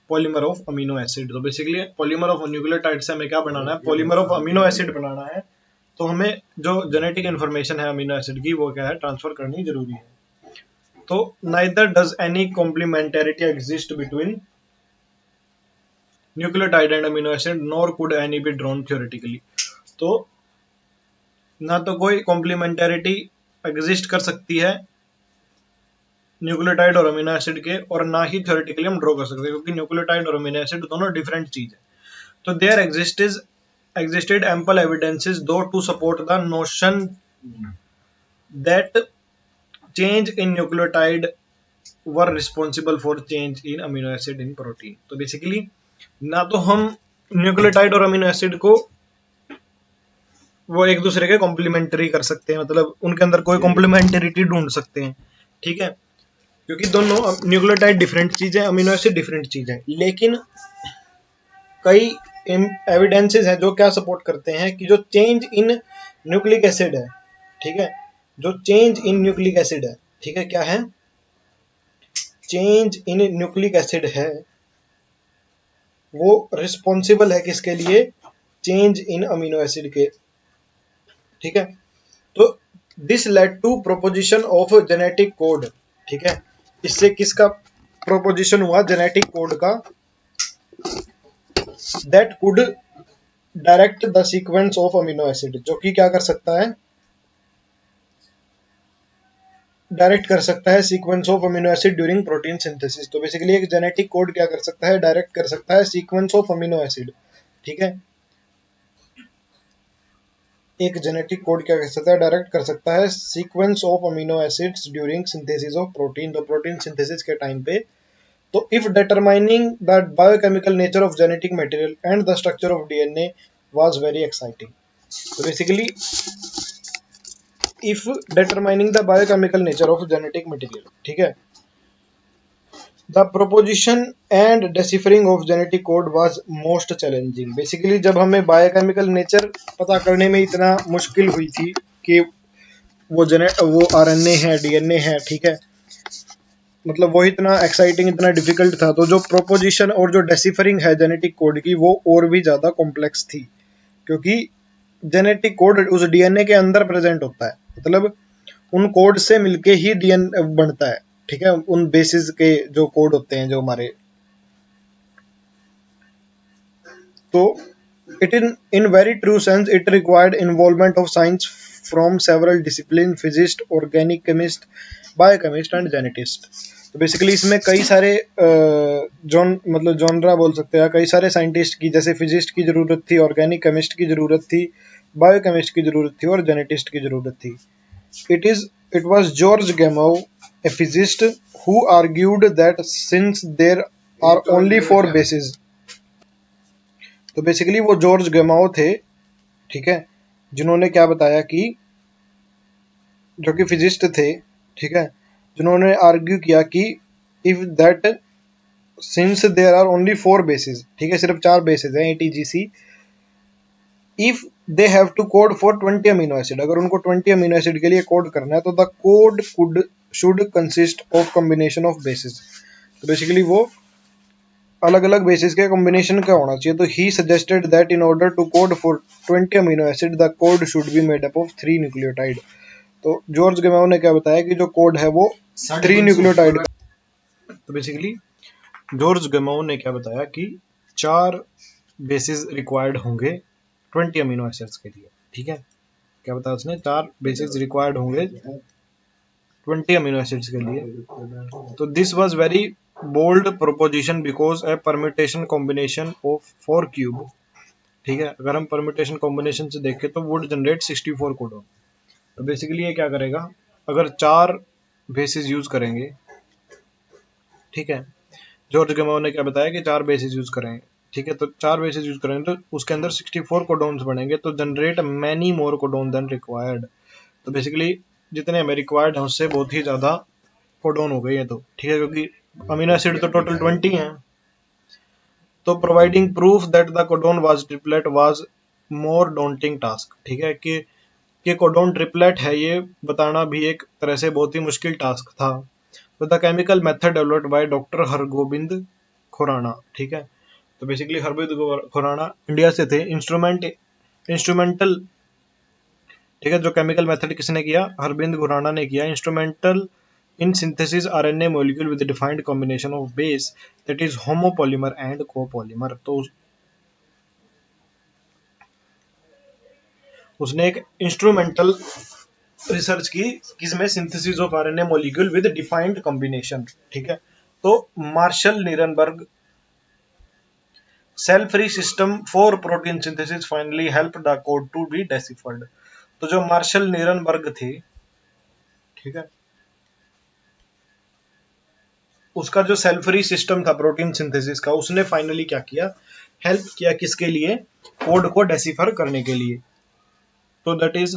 polymer of amino acid. तो बेसिकली पॉलीमर ऑफ न्यूक्लियोटाइड से हमें क्या बनाना है, पॉलीमर ऑफ अमीनो एसिड बनाना है। तो हमें जो जेनेटिक इंफॉर्मेशन है अमीनो एसिड की, वो क्या है, ट्रांसफर करनी जरूरी है। तो neither does any complementarity exist between nucleotide and amino acid nor could any be drawn theoretically. तो ना तो कोई कॉम्प्लीमेंटेरिटी एग्जिस्ट कर सकती है न्यूक्लियोटाइड और अमीनो एसिड के, और ना ही थ्योरेटिकली हम ड्रॉ कर सकते हैं, क्योंकि न्यूक्लियोटाइड और अमीनो एसिड दोनों डिफरेंट चीज है। तो there existed ample evidences though to support the notion that change in nucleotide were responsible for change in amino acid in protein। तो बेसिकली ना तो हम न्यूक्लियोटाइड और अमीनो एसिड को वो एक दूसरे के कॉम्प्लीमेंट्री कर सकते हैं, मतलब उनके अंदर कोई कॉम्प्लीमेंटेरिटी ढूंढ सकते हैं, ठीक है, क्योंकि दोनों न्यूक्लियोटाइड डिफरेंट चीज है, अमीनो एसिड डिफरेंट चीज है। लेकिन कई एविडेंसेस हैं जो क्या सपोर्ट करते हैं कि जो चेंज इन न्यूक्लिक एसिड है, ठीक है, जो चेंज इन न्यूक्लिक एसिड है, ठीक है, क्या है, चेंज इन न्यूक्लिक एसिड है, वो रिस्पॉन्सिबल है किसके लिए, चेंज इन अमीनो एसिड के, ठीक है। तो this led to proposition of genetic code, ठीक है, इससे किसका प्रोपोजिशन हुआ, जेनेटिक कोड का, that could direct the sequence of amino acid, जो कि क्या कर सकता है, डायरेक्ट कर सकता है sequence of amino acid during protein synthesis. तो बेसिकली एक जेनेटिक कोड क्या कर सकता है, डायरेक्ट कर सकता है सीक्वेंस ऑफ अमीनो एसिड। ठीक है, एक जेनेटिक कोड क्या कर सकता है, डायरेक्ट कर सकता है sequence of amino acids during synthesis of protein. तो प्रोटीन सिंथेसिस के टाइम पे, तो if determining the biochemical nature of genetic material and the structure of DNA was very exciting. तो basically if determining the biochemical nature of genetic material, ठीक है, the proposition and deciphering of genetic code was most challenging. Basically जब हमें biochemical nature पता करने में इतना मुश्किल हुई थी कि वो आरएनए है, डीएनए है, ठीक है, मतलब वो इतना एक्साइटिंग, इतना डिफिकल्ट था, तो जो प्रोपोजिशन और जो डेसिफरिंग है जेनेटिक कोड की, वो और भी ज़्यादा कॉम्प्लेक्स थी, क्योंकि जेनेटिक कोड उस डीएनए के अंदर प्रेजेंट होता है, मतलब उन कोड से मिलके ही डीएनए बनता है। ठीक है, उन बेसिस के जो कोड होते हैं जो हमारे, तो it in very true sense it required involvement of science from several discipline, physicist, organic chemist, biochemist and geneticist. तो बेसिकली इसमें कई सारे जॉन मतलब जॉनरा बोल सकते हैं, कई सारे साइंटिस्ट की, जैसे फिजिस्ट की जरूरत थी, ऑर्गेनिक केमिस्ट की जरूरत थी, बायोकेमिस्ट की जरूरत थी और जेनेटिस्ट की जरूरत थी। It was George Gamow, a physicist, who argued that since there are only four bases, तो बेसिकली वो जॉर्ज गेमाओ थे, ठीक है, जिन्होंने क्या बताया कि, जो कि फिजिस्ट थे, ठीक है, जिन्होंने आर्ग्यू किया कि if that since there are only four bases, ठीक है, सिर्फ चार बेसिस हैं ATGC, if they have to code for 20 amino acid, अगर उनको 20 अमीनो एसिड के लिए कोड करना है, तो the code could should consist of combination of basis. तो बेसिकली वो अलग अलग बेसिस के कॉम्बिनेशन का होना चाहिए। तो he suggested that in order to code for 20 amino acid the code should be made up of 3 nucleotide. तो जॉर्ज गेमाओ ने क्या बताया कि जो कोड है वो 3 न्यूक्लियोटाइड। तो बेसिकली जॉर्ज गेमाओ ने क्या बताया कि 4 बेसिस रिक्वायर्ड होंगे 20 अमीनो एसिड्स के लिए। ठीक है, क्या बताया उसने, 4 बेसिस रिक्वायर्ड होंगे 20 अमीनो एसिड्स के लिए। तो this was very bold proposition because a permutation combination of 4 cube, ठीक है, अगर हम परम्यूटेशन कॉम्बिनेशन से देखें तो वुड जनरेट 64 कोडोन। तो बेसिकली ये क्या करेगा, अगर 4 बेसिस यूज करेंगे, ठीक है, जॉर्ज गेमाओ ने क्या बताया कि 4 बेसिस यूज करेंगे, ठीक है, तो 4 बेसिस यूज करेंगे तो उसके अंदर 64 कोडोन्स बनेंगे, तो generate many more codon than required. तो बेसिकली जितने हमें रिक्वायर्ड हैं उससे बहुत ही ज़्यादा कोडोन हो गई है, तो ठीक है, क्योंकि अमीनो एसिड तो टोटल 20 हैं। तो providing proof that the codon was triplet was more daunting task, ठीक है, कि कोडोन ट्रिपलेट है ये बताना भी एक तरह से बहुत ही मुश्किल टास्क था। तो the chemical method developed by doctor Hargobind Khorana, ठीक है, तो बेसिकली हरगोबिंद खुराना इंडिया से थे। इंस्ट्रूमेंटल, ठीक है, जो केमिकल मेथड किसने किया, हरबिंद खुराना ने किया। Instrumental in synthesis RNA molecule with defined combination of base that is homopolymer and copolymer. तो उसने एक इंस्ट्रूमेंटल रिसर्च की किसमें, synthesis of RNA molecule with defined combination, ठीक है। तो Marshall Nirenberg cell free system for protein synthesis finally help the code to be deciphered. तो जो मार्शल नीरनबर्ग थे, ठीक है, उसका जो सेल फ्री सिस्टम था प्रोटीन सिंथेसिस का, उसने फाइनली क्या किया, हेल्प किया किसके लिए, कोड को डेसिफर करने के लिए। तो दैट इज,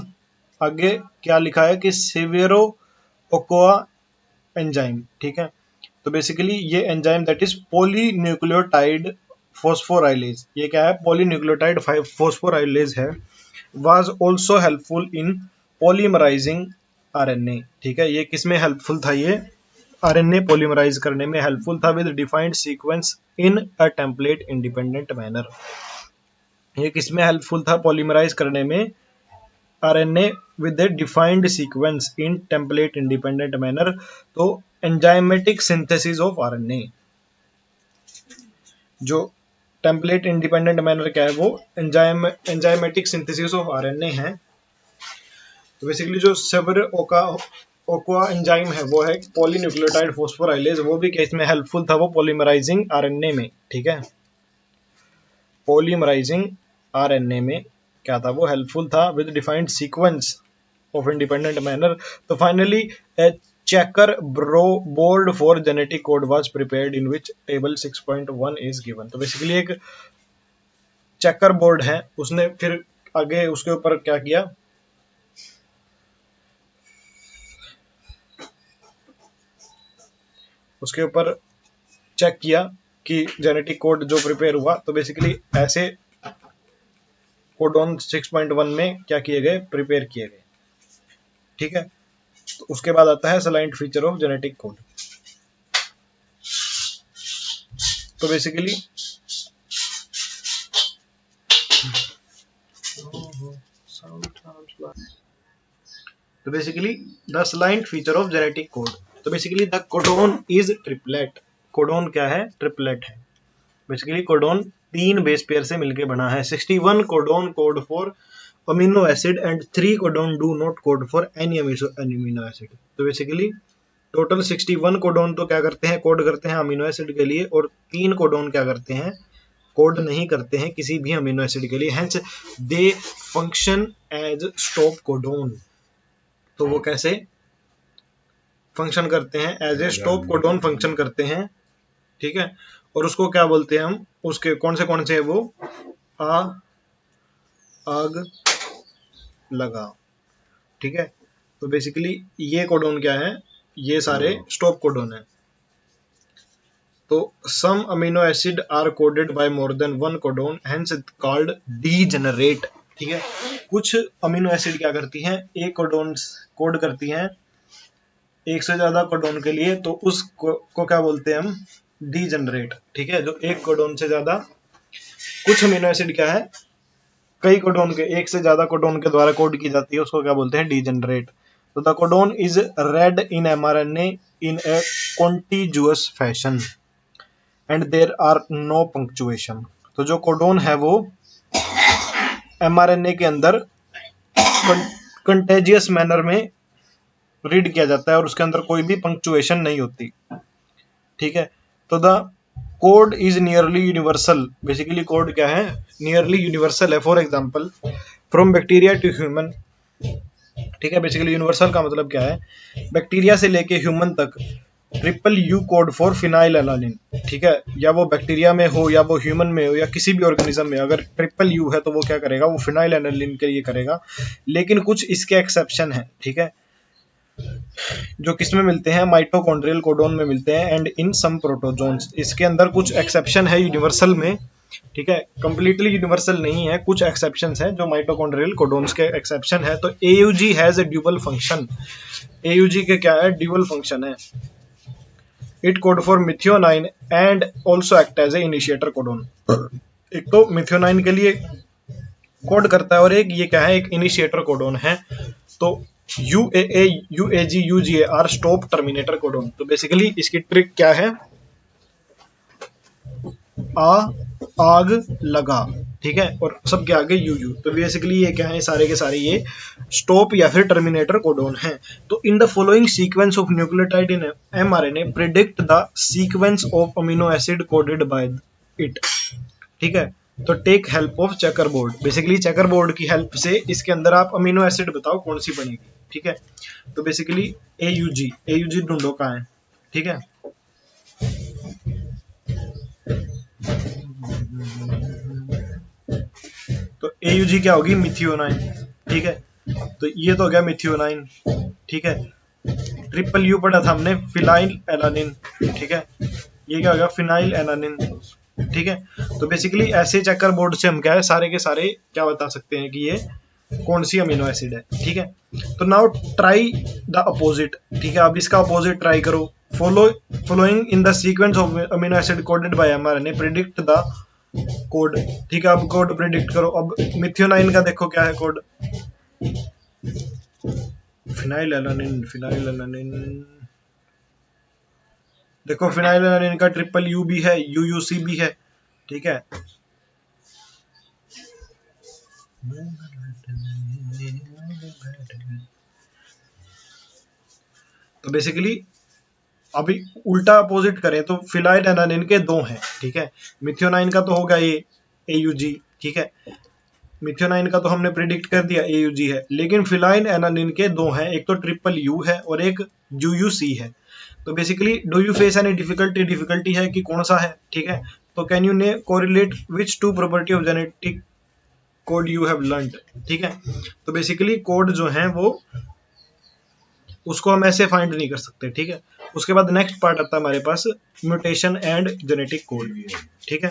आगे क्या लिखा है कि सेवेरो ओकोआ एंजाइम, ठीक है, तो बेसिकली ये enzyme that is polynucleotide phosphorylase, ये क्या है, पॉलीन्यूक्लियोटाइड फॉस्फोराइलेज है, was also helpful in polymerising RNA, ठीक है, ये किसमें हेल्पफुल था, ये आरएनए पॉलीमराइज करने में हेल्पफुल था with defined sequence in a template independent manner. ये किसमें हेल्पफुल था, पॉलीमराइज करने में RNA with defined sequence in template independent manner. तो एंजाइमेटिक सिंथेसिस ऑफ आरएनए, जो टेम्पलेट इंडिपेंडेंट मैनर क्या है, वो एंजाइमेटिक सिंथेसिस ऑफ आरएनए है। तो बेसिकली जो सेवेरो ओक्वा एंजाइम है वो है पॉलीन्यूक्लियोटाइड फॉस्फोराइलेज, वो भी केस में हेल्पफुल था वो पॉलीमराइजिंग आरएनए में, ठीक है, पॉलीमराइजिंग आरएनए में क्या था वो हेल्पफुल था with defined sequence of independent manner. तो finally checker board for genetic code was prepared in which table 6.1 is given. तो बेसिकली एक चेकर बोर्ड है, उसने फिर आगे उसके ऊपर क्या किया, उसके ऊपर चेक किया कि जेनेटिक कोड जो प्रिपेयर हुआ, तो बेसिकली ऐसे कोडॉन 6.1 में क्या किए गए, प्रिपेयर किए गए, ठीक है। तो उसके बाद आता है salient feature of genetic code. तो basically the salient feature of genetic code. तो basically the codon is triplet. Codon क्या है, ट्रिपलेट है। बेसिकली कोडोन 3 बेस पेयर से मिलकर बना है। 61 codon code for amino acid and 3 codon do not code for any amino acid. तो basically total 61 codon तो क्या करते हैं, कोड करते हैं अमीनो एसिड के लिए, और 3 कोडोन क्या करते हैं, कोड नहीं करते हैं किसी भी अमीनो एसिड के लिए। Hence they function as stop codon. तो वो कैसे फंक्शन करते हैं, as a stop codon function करते हैं, ठीक है। और उसको क्या बोलते हैं हम, उसके कौन से है वो, आ आग लगा, ठीक है। तो बेसिकली ये कोडोन क्या है, ये सारे स्टॉप कोडोन है। तो some amino acid are coded by more than one codon hence called degenerate, ठीक है। कुछ अमीनो एसिड क्या करती हैं, एक कोडोन कोड करती हैं एक से ज्यादा कोडोन के लिए, तो उस को क्या बोलते हैं हम, डीजेनरेट, ठीक है। जो एक कोडोन से ज्यादा, कुछ अमीनो एसिड क्या है, कई कोडोन के, एक से ज्यादा कोडोन के द्वारा कोड की जाती है, उसको क्या बोलते हैं, डीजेनरेट। तो the codon is read in mRNA in a contiguous fashion and there are no punctuation. तो जो कोडोन है वो एमआरएनए के अंदर कंटेजियस मैनर में रीड किया जाता है और उसके अंदर कोई भी पंक्चुएशन नहीं होती, ठीक है। तो the code is nearly universal. Basically code क्या है, नियरली यूनिवर्सल है। For example from bacteria to human, ठीक है। बेसिकली यूनिवर्सल का मतलब क्या है, बैक्टीरिया से लेके ह्यूमन तक triple U code for phenyl alanine, ठीक है। या वो बैक्टीरिया में हो या वो ह्यूमन में हो या किसी भी ऑर्गेनिज्म में, अगर ट्रिपल यू है तो वो क्या करेगा, वो फिनाइल एलानिन के लिए करेगा। लेकिन कुछ इसके एक्सेप्शन है, ठीक है, जो किसमें मिलते हैं, माइटोकॉन्ड्रियल कोडोन में मिलते हैं एंड इन सम प्रोटोजोन्स। इसके अंदर कुछ एक्सेप्शन है यूनिवर्सल में, ठीक है, कंप्लीटली यूनिवर्सल नहीं है, कुछ एक्सेप्शंस हैं जो माइटोकॉन्ड्रियल कोडोन्स के एक्सेप्शन है। तो AUG has a dual function. AUG के क्या है, ड्यूअल फंक्शन है। It code for methionine and also act as a initiator codon. एक तो मिथियोनाइन के लिए कोड करता है और एक ये क्या है, एक इनिशिएटर कोडोन है। तो UAA UAG UGA are stop terminator codon. तो बेसिकली इसकी ट्रिक क्या है, आग लगा, ठीक है, और सबके आगे UU। तो बेसिकली ये क्या है, सारे के सारे ये स्टॉप या फिर टर्मिनेटर कोडोन है। तो in the following sequence of nucleotide in mRNA predict the sequence of amino acid coded by it, ठीक है। तो take help of checker board. Basically checker board की हेल्प से इसके अंदर आप अमीनो एसिड बताओ कौन सी बनेगी, ठीक है। तो बेसिकली AUG ढूंढो कहाँ है, ठीक है। तो AUG क्या होगी, मिथियोनाइन, ठीक है। तो ये तो हो गया मिथियोनाइन, ठीक है। ट्रिपल यू पढ़ा था हमने, फिनाइल एलानिन, ठीक है। ये क्या हो गया, फिनाइल एलानिन, ठीक है। तो बेसिकली ऐसे चेकर बोर्ड से हम क्या है, सारे के सारे क्या बता सकते हैं कि ये कौन सी अमीनो एसिड है, ठीक है। तो नाउ ट्राई द अपोजिट, ठीक है। अब इसका अपोजिट ट्राई करो। Following in the sequence of amino acid coded bye mRNA predict the code, ठीक है। अब कोड प्रिडिक्ट करो। अब मिथियोनाइन का देखो क्या है कोड, फिनाइल एलानिन देखो, फिनाइल एलानिन का ट्रिपल यू भी है, UUC भी है, ठीक है। तो बेसिकली अभी उल्टा अपोजिट करें तो फिनाइल एनानिन के 2 हैं, ठीक है। मिथ्योनाइन का तो होगा ये AUG, ठीक है। मिथ्योनाइन का तो हमने प्रिडिक्ट कर दिया AUG है, लेकिन फिनाइल एनानिन के 2 हैं, एक तो ट्रिपल U है और एक UUC है। तो basically do you face any difficulty है कि कौन सा है, ठीक है। तो कैन यू ने correlate which to property of genetic code you have learned, ठीक है। तो बेसिकली कोड जो है वो उसको हम ऐसे फाइंड नहीं कर सकते, ठीक है। उसके बाद नेक्स्ट पार्ट आता है हमारे पास म्यूटेशन एंड जेनेटिक कोड, ठीक है।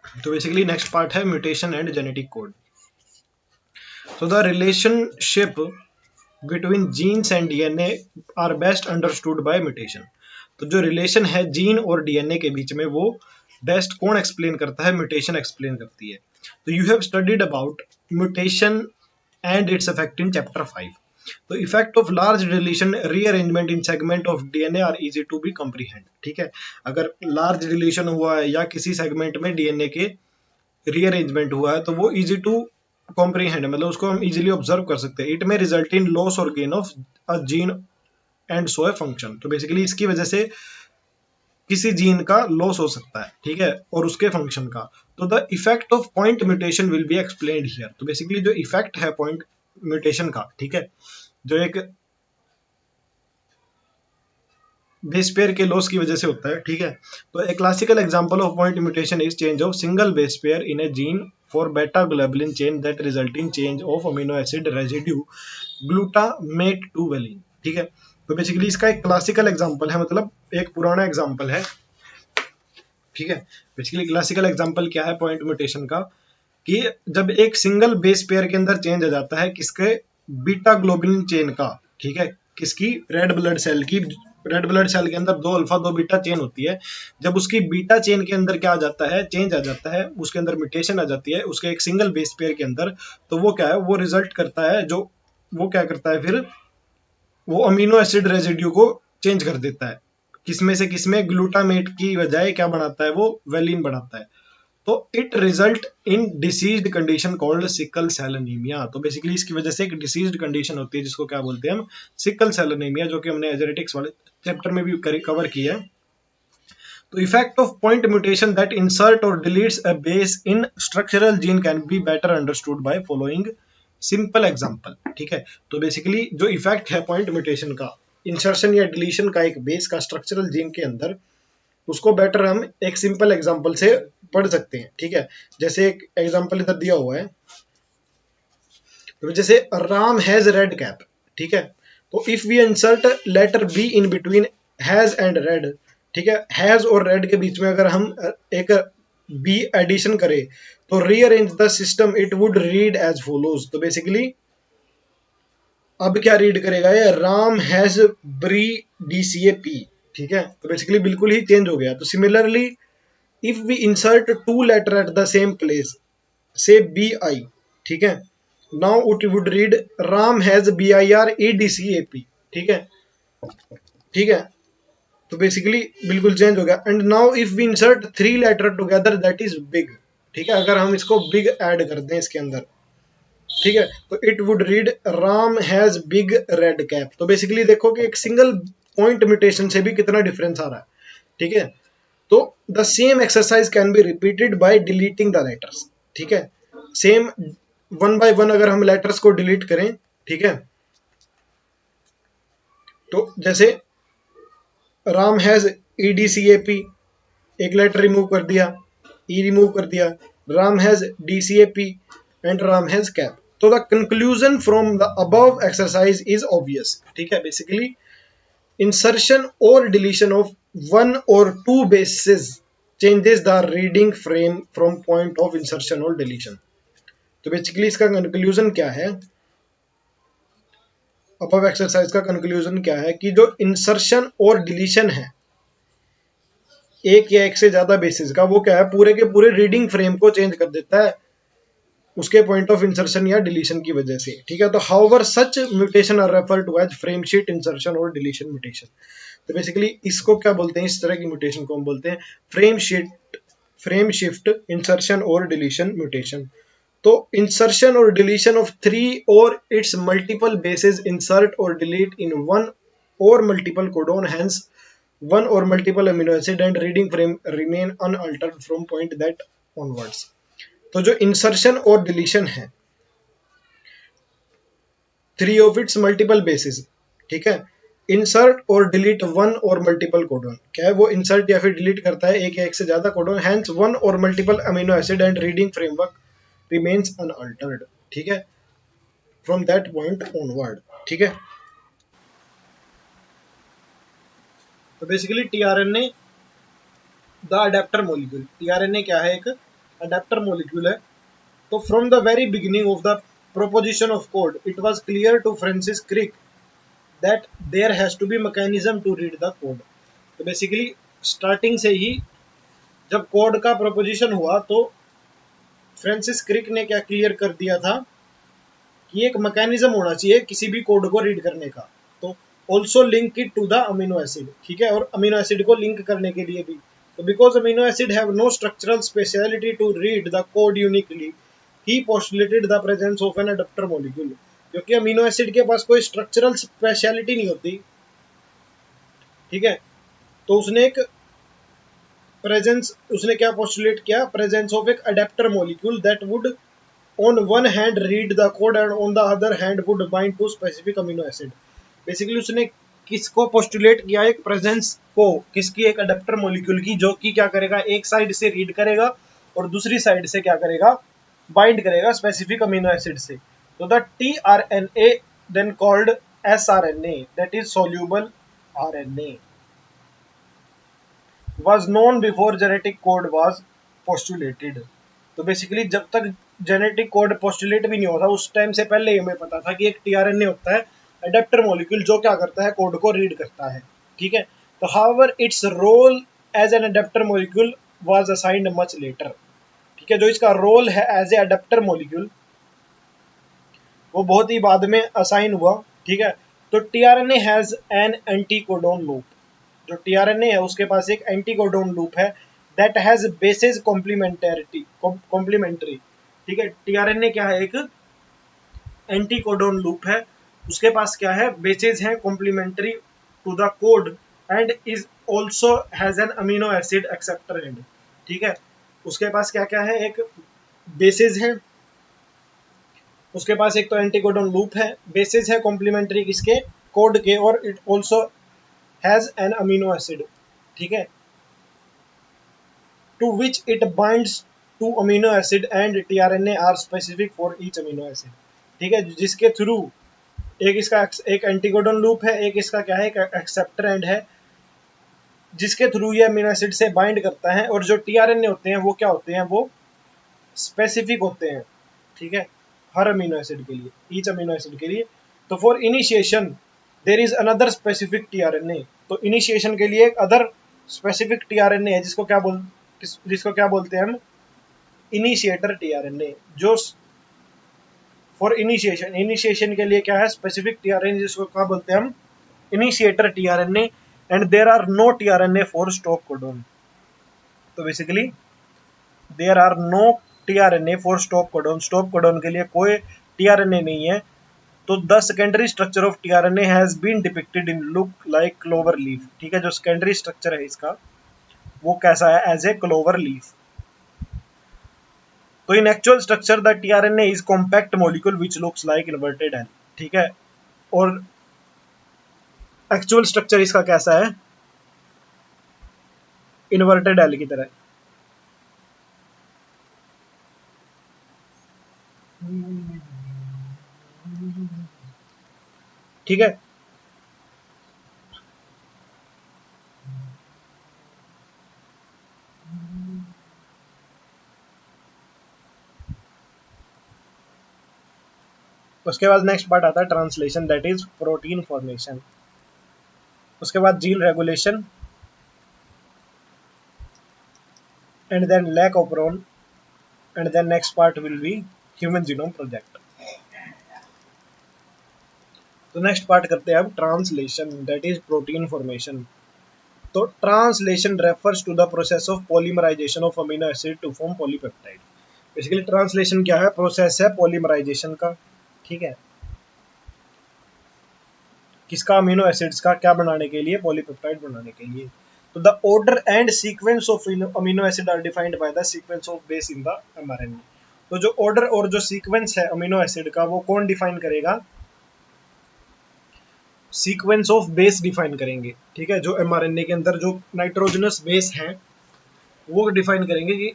तो बेसिकली नेक्स्ट पार्ट है mutation and genetic code. So the relationship between genes and DNA are best understood by mutation. तो जो रिलेशन है जीन और डीएनए के बीच में वो बेस्ट कौन एक्सप्लेन करता है, म्यूटेशन एक्सप्लेन करती है। तो you have studied about mutation and its effect in chapter 5। तो effect of large deletion rearrangement in segment of DNA are easy to be comprehend, ठीक है। अगर लार्ज डिलीशन हुआ है या किसी सेगमेंट में डीएनए के रीअरेंजमेंट हुआ है तो वो इजी टू कॉम्प्रीहेंड, मतलब उसको हम इजीली ऑब्जर्व कर सकते हैं। इट में रिजल्ट इन लॉस और gain of a gene and so a function. तो बेसिकली इसकी वजह से किसी जीन का लॉस हो सकता है, ठीक है, और उसके फंक्शन का। तो the effect of point mutation will be explained here. तो बेसिकली जो इफेक्ट है पॉइंट म्यूटेशन का, ठीक है, जो एक बेस पेयर के लॉस की वजह से होता है, ठीक है। तो a classical example of point mutation is change of single base pair in a gene for beta globulin chain that result in change of amino acid residue glutamate to valine, ठीक है। तो बेसिकली इसका एक classical example है, मतलब एक पुराना example है, ठीक है। बेसिकली क्लासिकल एग्जांपल क्या है पॉइंट म्यूटेशन का, कि जब एक सिंगल बेस पेयर के अंदर चेंज आ जाता है किसके, बीटा ग्लोबुलिन चेन का, ठीक है, किसकी, रेड ब्लड सेल की। रेड ब्लड सेल के अंदर 2 अल्फा 2 बीटा चेन होती है। जब उसकी बीटा चेन के अंदर क्या आ जाता है, चेंज आ जाता है, उसके अंदर म्यूटेशन आ जाती है उसके एक सिंगल बेस पेयर के अंदर, तो वो क्या है, वो रिजल्ट करता है, जो वो क्या करता है फिर, वो अमीनो एसिड रेजिड्यू को चेंज कर देता है, किसमें से किसमें, ग्लूटामेट की बजाय क्या बनाता है, वो वेलिन बनाता है। तो it result in diseased condition called sickle cell anaemia. तो बेसिकली इसकी वजह से एक डिसीज्ड कंडीशन होती है जिसको क्या बोलते हैं हम, सिकल सेल एनीमिया, जो कि हमने जेनेटिक्स वाले चैप्टर में भी कवर किया है। तो effect of point mutation that insert और deletes a base in structural gene can be better understood by following simple example, ठीक है। तो बेसिकली जो इफेक्ट है पॉइंट म्यूटेशन का, इंसर्शन या डिलीशन का एक बेस का स्ट्रक्चरल जीन के अंदर, उसको बेटर हम एक सिंपल एग्जांपल से पढ़ सकते हैं, ठीक है। जैसे एक एग्जांपल इधर दिया हुआ है, तो जैसे राम हैज रेड कैप, ठीक है। तो if we insert letter B in between has and red, ठीक है, हैज और रेड के बीच में अगर हम एक बी एडिशन करें तो rearrange the system it would read as follows. तो बेसिकली अब क्या रीड करेगा ये, राम हैज ब्री DCAP, ठीक है। तो बेसिकली बिल्कुल ही चेंज हो गया। तो similarly if we insert 2 letter at the same place, say BI, ठीक है, now it would read ram has BIREDCAP, ठीक है, ठीक है। तो बेसिकली बिल्कुल चेंज हो गया। And now if we insert 3 letter together that is big, ठीक है, अगर हम इसको बिग ऐड कर दें इसके अंदर, ठीक है, तो it would read ram has big red cap. तो बेसिकली देखो कि एक सिंगल पॉइंट म्यूटेशन से भी कितना डिफरेंस आ रहा है, ठीक है। तो the same exercise can be repeated bye deleting the letters, ठीक है। सेम 1 by 1 अगर हम लेटर्स को डिलीट करें, ठीक है, तो जैसे राम हैज EDCAP, एक लेटर रिमूव कर दिया, E रिमूव कर दिया, Ram has DCAP and Ram has cap. तो the conclusion from the above exercise is obvious, ठीक है। बेसिकली इंसर्शन और deletion of 1 or 2 bases changes the reading frame from point of insertion और deletion। तो बेसिकली इसका conclusion क्या है, अबव एक्सरसाइज का कंक्लूजन क्या है, कि जो इंसर्शन और डिलीशन है एक या एक से ज्यादा बेसिस का, वो क्या है, पूरे के पूरे रीडिंग फ्रेम को चेंज कर देता है उसके पॉइंट ऑफ इंसर्शन या डिलीशन की वजह से, ठीक है। तो however such mutation are referred to as frame shift insertion और डिलीशन म्यूटेशन। तो बेसिकली इसको क्या बोलते हैं, इस तरह की म्यूटेशन को हम बोलते हैं frame shift frame shift, insertion और डिलीशन, म्यूटेशन। तो इंसर्शन और deletion of three or its multiple bases insert or delete in one or multiple codon, hence one or multiple amino acid and reading frame remain unaltered from point that onwards। तो जो insertion और deletion है three of its multiple basis, ठीक है, insert or delete one or multiple codon, क्या है वो insert या फिर डिलीट करता है एक या एक से ज्यादा codon, hence one or multiple amino acid and reading framework remains unaltered, ठीक है, फ्रॉम दैट पॉइंट ऑनवर्ड, ठीक है। तो basically tRNA the adapter molecule, tRNA क्या है, एक अडेप्टर मॉलिक्यूल है। तो from the very beginning of the proposition of code, it was clear to Francis Crick that there has to be mechanism to read the code। तो basically starting से ही जब code का proposition हुआ तो Francis Crick ने क्या clear कर दिया था कि एक मैकेनिज्म होना चाहिए किसी भी कोड को रीड करने का। तो also link it to the amino acid, ठीक है, और अमीनो एसिड को लिंक करने के लिए भी। तो because amino acid have no structural speciality to read the code uniquely, he postulated the presence of an adapter molecule. क्योंकि अमीनो एसिड के पास कोई स्ट्रक्चरल स्पेशलिटी नहीं होती, ठीक है, तो उसने एक प्रेजेंस, उसने क्या पोस्टुलेट किया, प्रेजेंस ऑफ एक adapter molecule that would on one hand read the code and on the other hand would bind to specific amino acid। Basically उसने किसको पोस्टुलेट किया, एक प्रेजेंस को, किसकी, एक अडेप्टर मॉलिक्यूल की, जो कि क्या करेगा, एक साइड से रीड करेगा और दूसरी साइड से क्या करेगा, बाइंड करेगा स्पेसिफिक अमीनो एसिड से। तो the tRNA then called sRNA, that is soluble RNA, was known before genetic code was postulated। तो बेसिकली जब तक जेनेटिक कोड पोस्टुलेट भी नहीं होता उस टाइम से पहले ही हमें पता था कि एक टीआरएनए होता है अडेप्टर मॉलिक्यूल जो क्या करता है, कोड को रीड करता है, ठीक है। तो however its role as an adapter molecule was assigned much later, ठीक है, जो इसका रोल है एज ए अडेप्टर मॉलिक्यूल वो बहुत ही बाद में असाइन हुआ, ठीक है। तो tRNA has an anticodon loop, जो टीआरएनए है उसके पास एक एंटीकोडोन लूप है दैट हैज बेसिस कॉम्प्लीमेंट्री, ठीक है। टीआरएनए क्या है, एक एंटीकोडोन लूप है, उसके पास क्या है, बेसिस है complementary to the code and is also has an amino acid acceptor end, ठीक है। उसके पास क्या क्या है, एक बेसिस है, उसके पास एक तो एंटीकोडोन लूप है, बेसिस है कॉम्प्लीमेंट्री किसके, कोड के, और it also has an amino acid, ठीक है, to which it binds to amino acid and tRNA are specific for each amino acid, ठीक है, जिसके थ्रू एक इसका एक एंटीकोडोन लूप है, एक इसका क्या है, एक एक्सेप्टर एंड है, जिसके थ्रू ये अमीनो एसिड से बाइंड करता है। और जो टीआरएनए होते हैं वो क्या होते हैं, वो स्पेसिफिक होते हैं, ठीक है, हर अमीनो एसिड के लिए, ईच अमीनो एसिड के लिए। तो for initiation there is another specific tRNA, तो इनिशिएशन के लिए एक अदर स्पेसिफिक टीआरएनए है जिसको क्या बोलते हैं हम, इनिशिएटर टीआरएनए। जो फॉर इनिशिएशन, इनिशिएशन के लिए क्या है, स्पेसिफिक टीआरएनए, जिसको क्या बोलते हैं हम, initiator tRNA. And there are no tRNA for stop codon. तो basically there are no tRNA for stop codon, stop codon के लिए कोई टीआरएनए नहीं है। तो the secondary structure of tRNA has been depicted in look like clover leaf, ठीक है, जो सेकेंडरी स्ट्रक्चर है इसका वो कैसा है, एज ए क्लोवर लीफ। तो इन actual structure the tRNA is compact molecule which looks like inverted L, ठीक है, और एक्चुअल स्ट्रक्चर इसका कैसा है, इन्वर्टेड एल की तरह, ठीक है। उसके बाद नेक्स्ट पार्ट आता है translation, that is protein formation. उसके बाद gene regulation and then lac operon and then next part will be human genome project. तो नेक्स्ट पार्ट करते हैं अब translation, that is protein formation. तो translation refers to the process of polymerisation of amino acid to form polypeptide. Basically translation क्या है, process है polymerisation का, ठीक है, किसका, अमीनो एसिड्स का, क्या बनाने के लिए, पॉलीपेप्टाइड बनाने के लिए। तो the order and sequence of amino acid are defined by the sequence of base in the mRNA. तो जो ऑर्डर और जो सीक्वेंस है अमीनो एसिड का वो कौन डिफाइन करेगा, सीक्वेंस ऑफ बेस डिफाइन करेंगे, ठीक है, जो एमआरएनए के अंदर जो नाइट्रोजनस बेस है वो डिफाइन करेंगे कि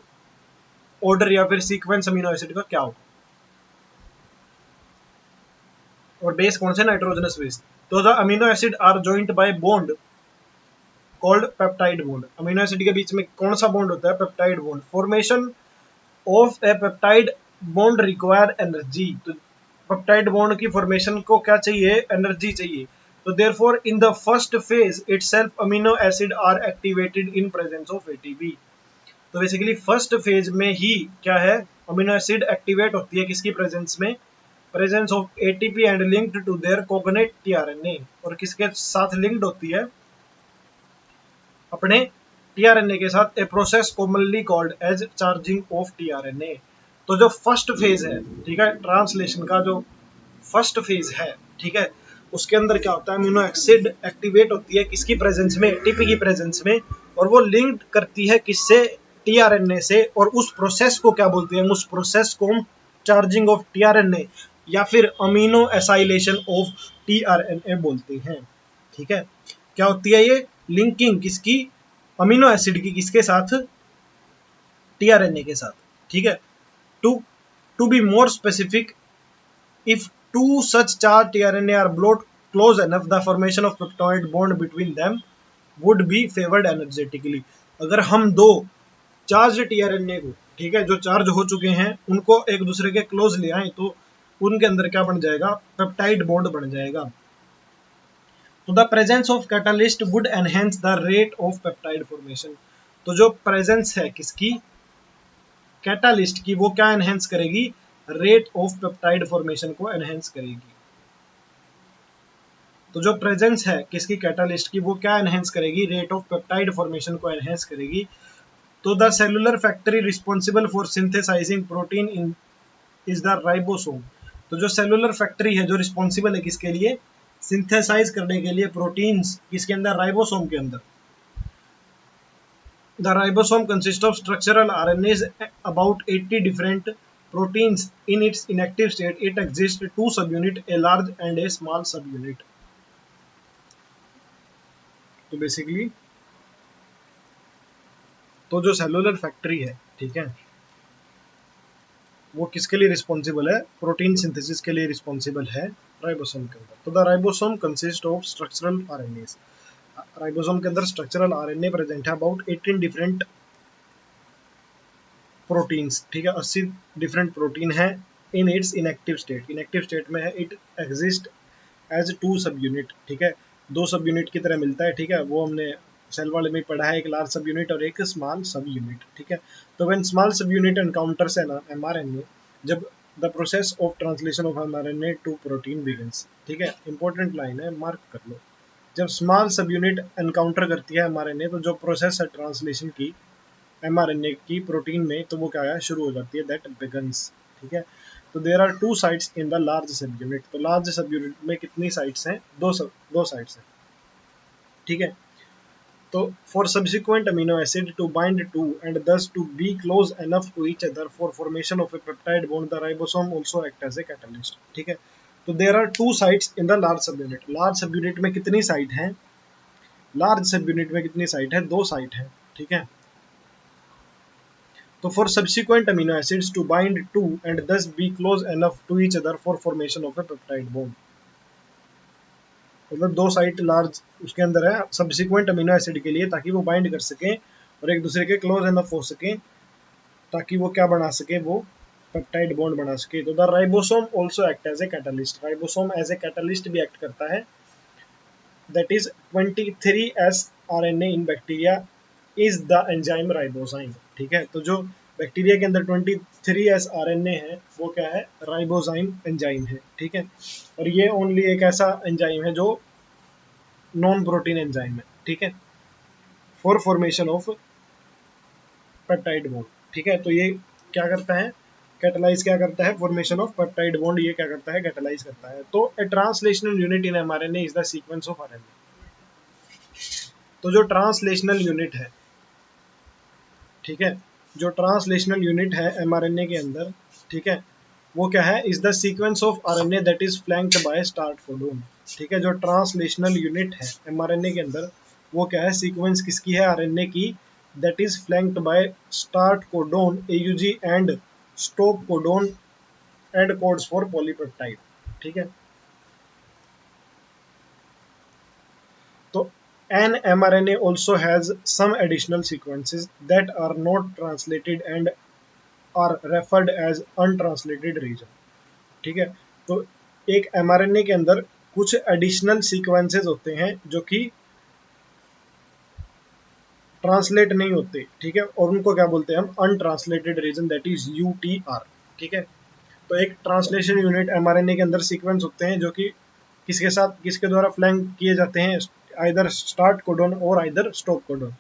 ऑर्डर या फिर सीक्वेंस अमीनो एसिड का क्या होगा। और बेस कौन से, नाइट्रोजनस बेस। तो the amino acid are joined by bond called peptide bond. Amino acid के बीच में कौन सा बॉन्ड होता है, peptide bond. Formation of a peptide bond require energy. तो पेप्टाइड बॉन्ड की फॉर्मेशन को क्या चाहिए, एनर्जी चाहिए। तो therefore in the first phase itself amino acid are activated in presence of ATP. तो बेसिकली फर्स्ट फेज में ही क्या है, अमीनो एसिड एक्टिवेट होती है किसकी प्रेजेंस में, presence of ATP and linked to their cognate tRNA. और किसके साथ लिंक्ड होती है, अपने टीआरएनए के साथ। A process commonly called as charging of tRNA. तो जो फर्स्ट फेज है, ठीक है, ट्रांसलेशन का जो फर्स्ट फेज है, ठीक है, उसके अंदर क्या होता है, अमीनो एसिड एक्टिवेट होती है किसकी प्रेजेंस में, एटीपी की प्रेजेंस में, और वो लिंक करती है किससे, टीआरएनए से। और उस प्रोसेस को क्या बोलते हैं, उस प्रोसेस को हम चार्जिंग ऑफ टीआरएनए या फिर अमीनो एसाइलेशन ऑफ टीआरएनए बोलते हैं, ठीक है। क्या होती है ये, लिंकिंग किसकी, अमीनो एसिड की किसके साथ, टीआरएनए के साथ, ठीक है। To to be more specific, if two such charged tRNA are brought close enough, the formation of peptide bond between them would be favored energetically। अगर हम दो चार्ज टीआरएनए को, ठीक है, जो चार्ज हो चुके हैं उनको एक दूसरे के क्लोज ले आए तो उनके अंदर क्या बन जाएगा, पेप्टाइड बॉन्ड बन जाएगा। तो the presence of catalyst would enhance the rate of peptide formation. तो जो प्रेजेंस है किसकी, कैटालिस्ट की, वो क्या एनहेंस करेगी, रेट ऑफ पेप्टाइड फॉर्मेशन को एनहेंस करेगी। तो जो प्रेजेंस है किसकी, कैटालिस्ट की, वो क्या एनहेंस करेगी, रेट ऑफ पेप्टाइड फॉर्मेशन को एनहेंस करेगी। तो the cellular factory responsible for synthesising protein in is the ribosome. तो जो सेलुलर फैक्ट्री है जो रिस्पॉन्सिबल है किसके लिए, सिंथेसाइज करने के लिए प्रोटीन्स, किसके अंदर, राइबोसोम के अंदर। The ribosome consist of structural RNase about 80 different proteins in its inactive state it exists two subunit, a large and a small subunit। तो बेसिकली तो जो सेलुलर फैक्ट्री है, ठीक है, वो किसके लिए रिस्पॉन्सिबल है, प्रोटीन सिंथेसिस के लिए रिस्पॉन्सिबल है राइबोसोम के अंदर। तो the ribosome consist of structural RNA. Ribosome के अंदर स्ट्रक्चरल आरएनए प्रेजेंट है अबाउट 18 डिफरेंट प्रोटीन्स, ठीक है, 80 डिफरेंट प्रोटीन है। In its inactive state, inactive state में है, it exist as two sub unit, ठीक है, दो सब यूनिट की तरह मिलता है, ठीक है, वो हमने सेल वाले में पढ़ा है, एक लार्ज सब यूनिट और एक स्मॉल सब यूनिट, ठीक है। तो when small sub unit encounters an mRNA, जब the process of translation of mRNA to protein begins, ठीक है, इंपॉर्टेंट लाइन है, मार्क कर लो। जब स्मॉल सब यूनिट एनकाउंटर करती है एमआरएनए तो जो प्रोसेस है ट्रांसलेशन की एमआरएनए की प्रोटीन में, तो वो क्या है, शुरू हो जाती है, दैट बिगन्स, ठीक है। तो there are two sites in the large सब यूनिट। तो लार्ज सब यूनिट में कितनी साइट्स हैं, दो साइट्स हैं, ठीक है। तो for subsequent amino acid to bind to and thus to be close enough to each other for formation of a peptide bond the ribosome also act as a catalyst, ठीक है। तो there are two sites in the large सब unit. Large सब unit में कितनी site है, large सब unit में कितनी साइट है, दो साइट है, ठीक है। तो for subsequent amino acids to bind to and thus be close enough to each other for formation of a peptide bond। मतलब दो साइट लार्ज उसके अंदर है सब्सिक्वेंट अमीनो एसिड के लिए, ताकि वो बाइंड कर सके और एक दूसरे के क्लोज एनफ हो सके, ताकि वो क्या बना सके, वो पेप्टाइड बॉन्ड बना सके। तो the ribosome also act as a catalyst. Ribosome as a catalyst भी एक्ट करता है। That is 23S RNA in bacteria is the enzyme ribozyme, ठीक है। तो जो बैक्टीरिया के अंदर 23S RNA है वो क्या है, राइबोजाइम एंजाइम है, ठीक है। और ये ओनली एक ऐसा एंजाइम है जो नॉन प्रोटीन एंजाइम है, ठीक है। For formation of peptide bond. ठीक है, तो ये क्या करता है, कैटालाइज क्या करता है, फॉर्मेशन ऑफ पेप्टाइड बॉन्ड ये क्या करता है, कैटालाइज करता है। तो a translational unit in mRNA is the sequence of RNA. तो जो ट्रांसलेशनल यूनिट है, ठीक है, जो ट्रांसलेशनल यूनिट है एमआरएनए के अंदर, ठीक है, वो क्या है, is the sequence of RNA that is flanked by start codon. ठीक है, जो ट्रांसलेशनल यूनिट है एमआरएनए के अंदर, वो क्या है, सीक्वेंस किसकी है, आरएनए की, that is flanked by start codon, AUG and stop codon and codes for polypeptide. ठीक है, तो an mRNA also has some additional sequences that are not translated and are referred as untranslated region। ठीक है, तो एक mRNA के अंदर कुछ एडिशनल सीक्वेंसेस होते हैं जो कि ट्रांसलेट नहीं होते। ठीक है, और उनको क्या बोलते हैं हम, untranslated reason, that is UTR. ठीक है, तो एक ट्रांसलेशन यूनिट एमआरएनए के अंदर सीक्वेंस होते हैं जो कि किसके साथ, किसके द्वारा फ्लैंक किए जाते हैं, आइदर स्टार्ट कोडोन और आइदर स्टॉप कोडोन,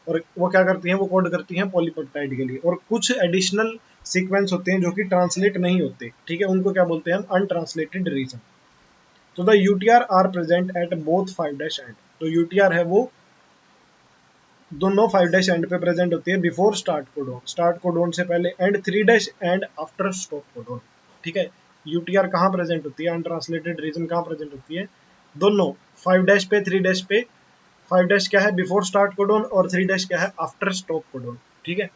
और वो क्या करती हैं, वो कोड करती हैं पॉलीपेप्टाइड के लिए। और कुछ एडिशनल सीक्वेंस होते हैं जो कि ट्रांसलेट नहीं होते। ठीक है, उनको क्या बोलते हैं हम, अनट्रांसलेटेड रीजन। तो the UTR are present at both 5' end. तो यूटीआर है वो दोनों 5' एंड पे प्रेजेंट होती है, before start codon, start codon से पहले, and 3' end after stop codon. ठीक है, यूटीआर कहाँ प्रेजेंट होती है, अनट्रांसलेटेड रीजन कहाँ प्रेजेंट होती है, दोनों 5' पे 3' पे। 5' क्या है, बिफोर स्टार्ट कोडोन, और 3' क्या है, आफ्टर स्टॉप कोडोन। ठीक है,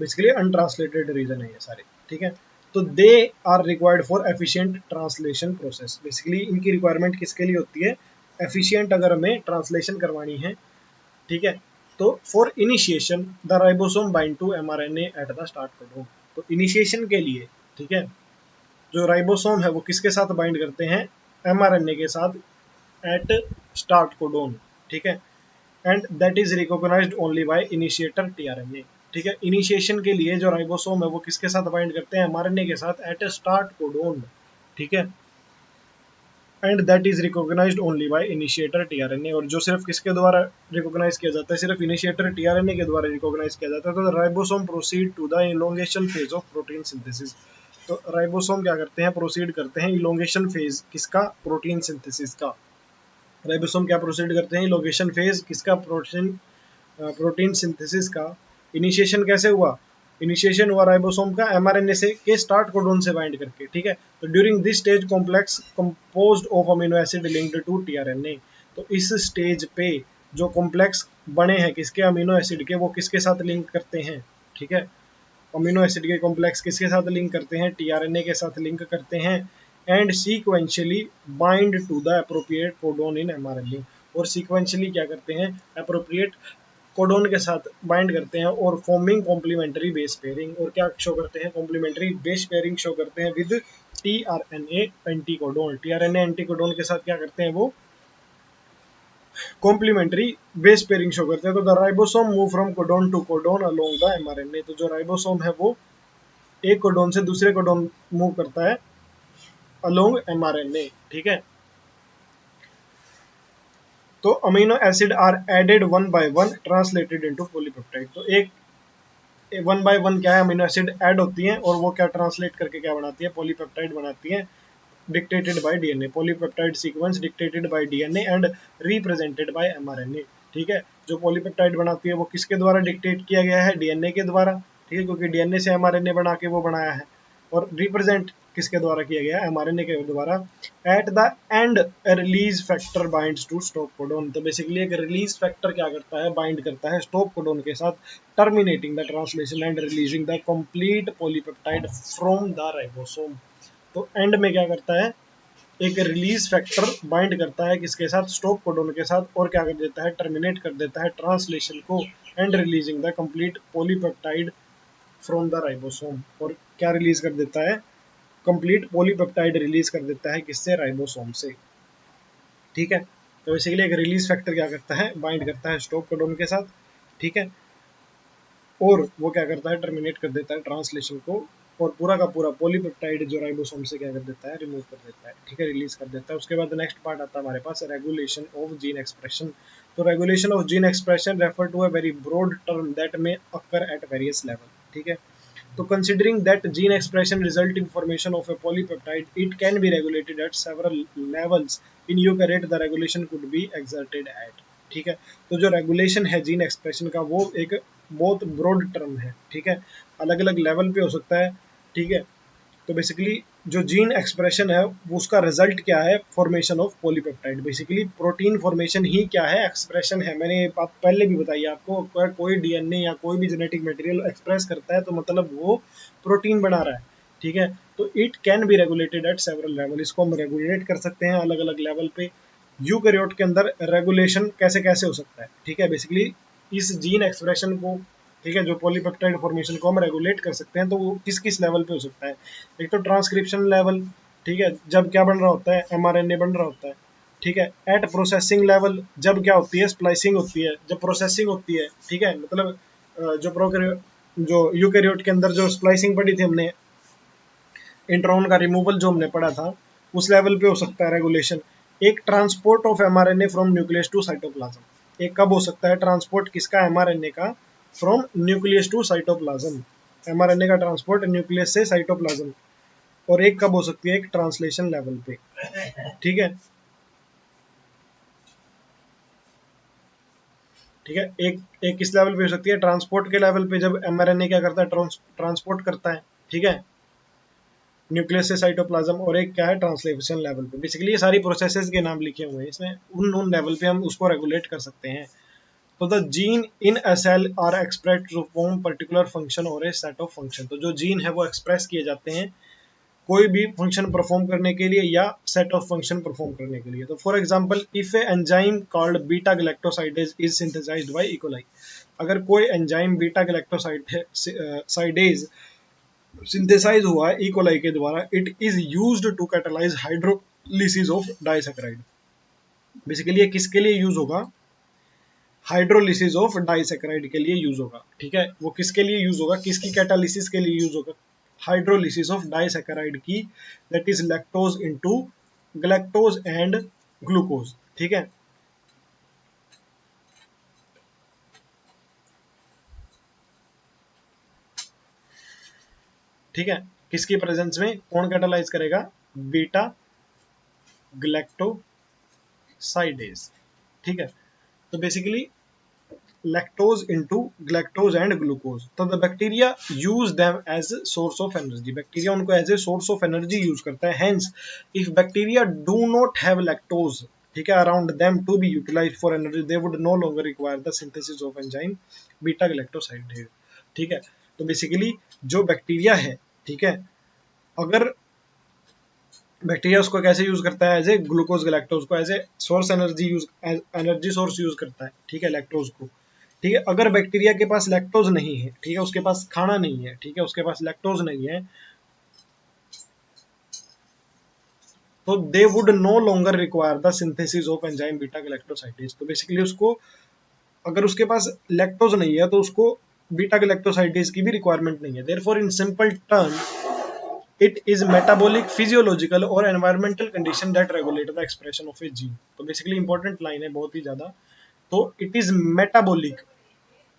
बेसिकली अनट्रांसलेटेड रीजन है ये सारे। ठीक है, तो they are required for efficient translation process. Basically इनकी रिक्वायरमेंट किसके लिए होती है, एफिशिएंट अगर हमें ट्रांसलेशन करवानी है। ठीक है, तो for initiation the ribosome bind to mRNA at the start codon. तो इनिशिएशन के लिए, ठीक है, जो राइबोसोम है वो किसके साथ बाइंड करते हैं, एमआरएनए के साथ एट स्टार्ट कोडोन। ठीक है, and that is recognised only by initiator tRNA. ठीक है, इनिशिएशन के लिए जो राइबोसोम है वो किसके साथ बाइंड करते हैं, एमआरएनए के साथ एट स्टार्ट कोडोन। ठीक है, and that is recognised only by initiator tRNA. और जो सिर्फ किसके द्वारा रिकॉग्नाइज किया जाता है, सिर्फ इनिशिएटर टीआरएनए के द्वारा रिकॉग्नाइज किया जाता है। तो ribosome proceed to the elongation phase of protein synthesis. तो राइबोसोम क्या करते हैं, प्रोसीड करते हैं इलोंगेशन फेज किसका, प्रोटीन सिंथेसिस का। राइबोसोम क्या प्रोसीड करते हैं, इलोंगेशन फेज किसका, प्रोटीन सिंथेसिस का। इनिशिएशन कैसे हुआ, इनिशिएशन हुआ राइबोसोम का एमआरएनए से के स्टार्ट कोडोन से बाइंड करके। ठीक है, तो during this stage complex composed of amino acid linked to tRNA. तो इस स्टेज पे जो कॉम्प्लेक्स बने हैं किसके, अमीनो एसिड के, वो किसके साथ लिंक करते हैं। ठीक है, अमीनो एसिड के कॉम्प्लेक्स किसके साथ लिंक करते हैं, टीआरएनए के साथ लिंक करते हैं, and sequentially bind to the appropriate codon in mRNA. और सीक्वेंशियली क्या करते हैं, अप्रोप्रिएट कोडोन के साथ बाइंड करते हैं, और फॉर्मिंग कॉम्प्लीमेंट्री बेस पेयरिंग। और क्या शो करते हैं, कॉम्प्लीमेंट्री बेस पेयरिंग शो करते हैं with tRNA anticodon. TRNA anticodon के साथ क्या करते हैं, वो कॉम्प्लीमेंट्री बेस पेयरिंग शो करते हैं। तो the ribosome move from codon to codon along the mRNA. तो जो राइबोसोम है वो एक कोडोन से दूसरे कोडोन मूव करता है अलोंग एमआरएनए। ठीक है, तो amino acid are added one by one translated into polypeptide. तो एक वन बाय वन क्या है, अमीनो एसिड ऐड होती हैं और वो क्या ट्रांसलेट करके क्या बनाती है, पॉलीपेप्टाइड बनाती है, dictated bye DNA. Polypeptide sequence dictated bye DNA and represented by mRNA. ठीक है, जो पॉलीपेप्टाइड बनाती है वो किसके द्वारा डिक्टेट किया गया है, डीएनए के द्वारा। ठीक है, क्योंकि डीएनए से एमआरएनए बना के वो बनाया है। और रिप्रेजेंट किसके द्वारा किया गया है, एमआरएनए के द्वारा। At the end release factor binds to stop codon. तो बेसिकली एक रिलीज फैक्टर क्या करता है, बाइंड करता है स्टॉप कोडोन के साथ, terminating the translation and releasing the complete polypeptide from the ribosome. तो एंड में क्या करता है, एक रिलीज फैक्टर बाइंड करता है किसके साथ, स्टॉप कोडोन के साथ, और क्या कर देता है, टर्मिनेट कर देता है ट्रांसलेशन को, and releasing the complete polypeptide from the ribosome. और क्या रिलीज कर देता है, कंप्लीट पॉलीपेप्टाइड रिलीज कर देता है किससे, राइबोसोम से। ठीक है, तो बेसिकली एक रिलीज फैक्टर क्या करता है, बाइंड करता है स्टॉप कोडोन के साथ। ठीक है, और वो क्या करता है, टर्मिनेट कर देता है ट्रांसलेशन को, और पूरा का पूरा पॉलीपेप्टाइड जो राइबोसोम से क्या कर देता है, रिमूव कर देता है, ठीक है, रिलीज कर देता है। उसके बाद नेक्स्ट पार्ट आता है हमारे पास रेगुलेशन ऑफ जीन एक्सप्रेशन। तो regulation of gene expression refer to a very broad term that may occur at various level, ठीक है। तो considering that gene expression result in formation of a polypeptide, it can be regulated at several levels. In eukaryote, the regulation could be exerted at, ठीक है। तो जो regulation है gene expression का वो एक बहुत ब्रॉड टर्म है, ठीक है, अलग अलग लेवल पे हो सकता है, ठीक है। तो बेसिकली जो जीन एक्सप्रेशन है वो उसका रिजल्ट क्या है, formation of polypeptide, basically protein formation ही क्या है, एक्सप्रेशन है। मैंने बात पहले भी बताई आपको, अगर कोई डीएनए या कोई भी जेनेटिक मटेरियल एक्सप्रेस करता है तो मतलब वो प्रोटीन बना रहा है, ठीक है। तो it can be regulated eight several level, इसको हम रेगुलेट कर सकते हैं अलग अलग लेवल पे। यूकैरियोट के अंदर रेगुलेशन कैसे कैसे हो सकता है, ठीक है, बेसिकली इस जीन एक्सप्रेशन को, ठीक है, जो पॉलीपेप्टाइड फॉर्मेशन को हम रेगुलेट कर सकते हैं, तो वो किस किस लेवल पे हो सकता है। एक तो ट्रांसक्रिप्शन लेवल, ठीक है, जब क्या बन रहा होता है, एमआरएनए बन रहा होता है, ठीक है। एट प्रोसेसिंग लेवल, जब क्या होती है, स्प्लाइसिंग होती है, जब प्रोसेसिंग होती है, ठीक है, मतलब जो यूकैरियोट के अंदर जो स्प्लाइसिंग पढ़ी थी हमने, इंट्रॉन का रिमूवल जो हमने पढ़ा था, उस लेवल पे हो सकता है रेगुलेशन। एक transport of mRNA from nucleus to cytoplasm, एक कब हो सकता है ट्रांसपोर्ट किसका, एमआरएनए का, from nucleus to cytoplasm, mRNA का ट्रांसपोर्ट न्यूक्लियस से साइटोप्लाज्म। और एक कब हो सकती है, एक ट्रांसलेशन लेवल पे, ठीक है, ठीक है। एक एक किस लेवल पे हो सकती है, ट्रांसपोर्ट के लेवल पे, जब एमआरएनए क्या करता है, ट्रांसपोर्ट करता है, ठीक है, न्यूक्लियस से साइटोप्लाज्म। और एक क्या है, ट्रांसलेशन लेवल पे। बेसिकली ये सारी प्रोसेसेस के नाम लिखे हुए हैं इसमें, उन लेवल पे हम उसको रेगुलेट कर सकते हैं। तो the gene in a cell are express to perform particular function और ए सेट ऑफ फंक्शन। तो जो जीन है वो एक्सप्रेस किए जाते हैं कोई भी फंक्शन परफॉर्म करने के लिए या सेट ऑफ फंक्शन परफॉर्म करने के लिए। तो for example, if a enzyme called beta galactosidase is synthesized by E coli, अगर कोई एंजाइम बीटा गैलेक्टोसाइडेज सिंथेसाइज हुआ है इकोलाई के द्वारा, it is used to catalyse hydrolysis of disaccharide. Basically ये किसके लिए यूज होगा, हाइड्रोलिसिस ऑफ डाइसैकेराइड के लिए यूज होगा, ठीक है। वो किसके लिए यूज होगा, किसकी कैटालिसिस के लिए यूज होगा, हाइड्रोलिसिस ऑफ डाइसैकेराइड की, that is lactose into galactose and glucose, ठीक है। ठीक है, किसकी प्रेजेंस में कौन कैटालाइज करेगा, बीटा ग्लैक्टोसाइडेज, ठीक है। तो basically lactose into galactose and glucose, तो the bacteria use them as a source of energy, bacteria उनको as a source of energy use करता है। hence if bacteria do not have lactose, ठीक है, around them to be utilized for energy, they would no longer require the synthesis of enzyme beta galactosidase, ठीक है। तो basically जो bacteria है, ठीक है, अगर बैक्टीरिया उसको कैसे यूज करता है, एज ए ग्लूकोज गैलेक्टोज को as a source energy use, energy source use करता है, ठीक है, लैक्टोज को, ठीक है। अगर बैक्टीरिया के पास लैक्टोज नहीं है, ठीक है, उसके पास खाना नहीं है, ठीक है, उसके पास लैक्टोज नहीं है, तो they would know longer require the synthesis of enzyme beta galactosidase. तो बेसिकली उसको, अगर उसके पास लैक्टोज नहीं है तो उसको बीटा गैलेक्टोसाइडेज की भी रिक्वायरमेंट नहीं है। Therefore in simple term, it is metabolic, physiological और environmental condition that regulate the expression of a gene। तो बेसिकली इंपॉर्टेंट लाइन है बहुत ही ज्यादा। तो इट इज मेटाबॉलिक,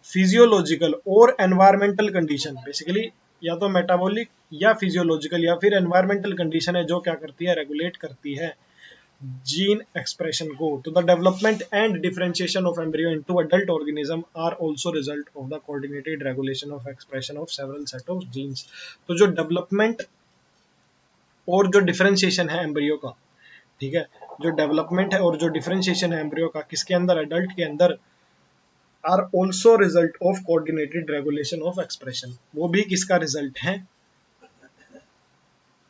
फिजियोलॉजिकल और एनवायरमेंटल कंडीशन, बेसिकली या तो मेटाबॉलिक या फिजियोलॉजिकल या फिर एनवायरमेंटल कंडीशन है जो क्या करती है, रेगुलेट करती है जीन एक्सप्रेशन को। तो the development and differentiation of embryo into adult organism are also result of the coordinated regulation of expression of several set of genes. तो जो डेवलपमेंट और जो डिफरेंशिएशन है एम्ब्रियो का, ठीक है, जो डेवलपमेंट है और जो डिफरेंशिएशन है एम्ब्रियो का किसके अंदर, एडल्ट के अंदर, are also result of coordinated regulation of expression, वो भी किसका रिजल्ट है,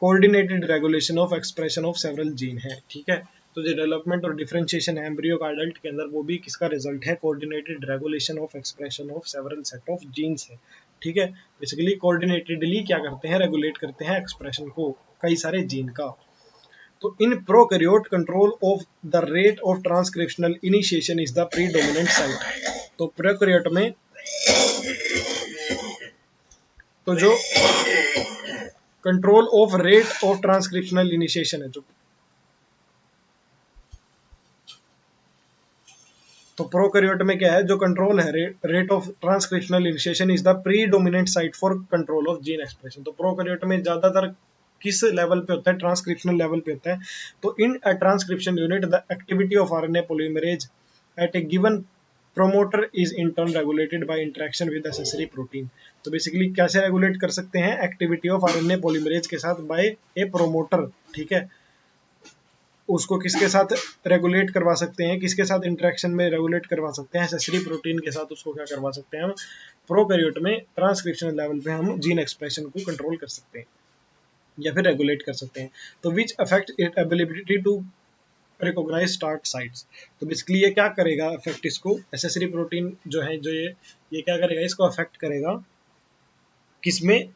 coordinated regulation of expression of several gene है, ठीक है। तो जो डेवलपमेंट और डिफरेंशिएशन है एम्ब्रियो का एडल्ट के अंदर, वो भी किसका रिजल्ट है, coordinated regulation of expression of several set of genes है, ठीक है। बेसिकली कोऑर्डिनेटेडली क्या करते हैं, रेगुलेट करते हैं एक्सप्रेशन को कई सारे जीन का। तो in prokaryote control of the rate of transcriptional initiation is the predominant site. तो प्रोकैरियोट में, तो जो control of rate of transcriptional initiation है जो, तो प्रोकैरियोट में क्या है, जो कंट्रोल है rate of transcriptional initiation is the predominant site for control of gene expression. तो प्रोकैरियोट में ज्यादातर किस लेवल पे होता है, ट्रांसक्रिप्शनल लेवल पे होता है। तो in a transcription unit the activity of RNA polymerase at a given promoter is in turn regulated by interaction with accessory protein. तो बेसिकली कैसे रेगुलेट कर सकते हैं एक्टिविटी ऑफ आरएनए पॉलीमरेज के साथ बाय ए प्रोमोटर, ठीक है। उसको किसके साथ रेगुलेट करवा सकते हैं, किसके साथ इंटरेक्शन में रेगुलेट करवा सकते हैं, एसेसरी प्रोटीन के साथ उसको क्या करवा सकते हैं हम, प्रोकैरियोट में ट्रांसक्रिप्शनल लेवल पे हम जीन एक्सप्रेशन को कंट्रोल कर सकते हैं या फिर रेगुलेट कर सकते हैं। तो which affect it ability to recognise start sites. तो बेसिकली ये क्या करेगा अफेक्ट, इसको एसेसरी प्रोटीन जो है, जो ये क्या करेगा, इसको अफेक्ट करेगा किसमें,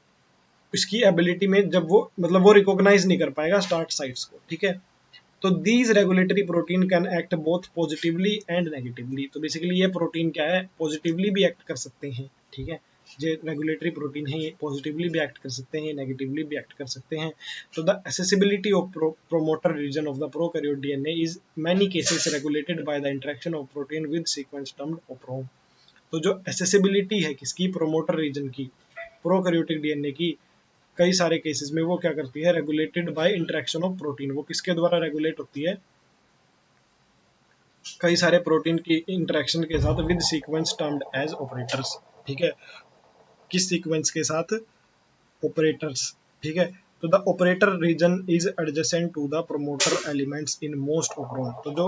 इसकी एबिलिटी में, जब वो मतलब वो रिकॉग्नाइज नहीं कर पाएगा स्टार्ट साइट्स को, ठीक है। तो these regulatory protein can act both positively and negatively. तो बेसिकली ये प्रोटीन क्या है, पॉजिटिवली भी एक्ट कर सकते हैं, ठीक है। जो रेगुलेटरी प्रोटीन है ये पॉजिटिवली भी एक्ट कर सकते हैं, नेगेटिवली भी एक्ट कर सकते हैं। तो the accessibility of promoter region of the prokaryote DNA is many cases regulated by the interaction of protein with sequence termed operon. तो जो एक्सेसिबिलिटी है किसकी, प्रोमोटर रीजन की, प्रोकैरियोटिक डीएनए की, कई सारे केसेस में वो क्या करती है, regulated by interaction of protein. वो किसके द्वारा रेगुलेट होती है, कई सारे प्रोटीन की इंटरेक्शन के साथ with sequence termed as operators, ठीक है। किस सीक्वेंस के साथ, ऑपरेटर्स, ठीक है। तो the operator region is adjacent to the promoter elements in most operon. तो जो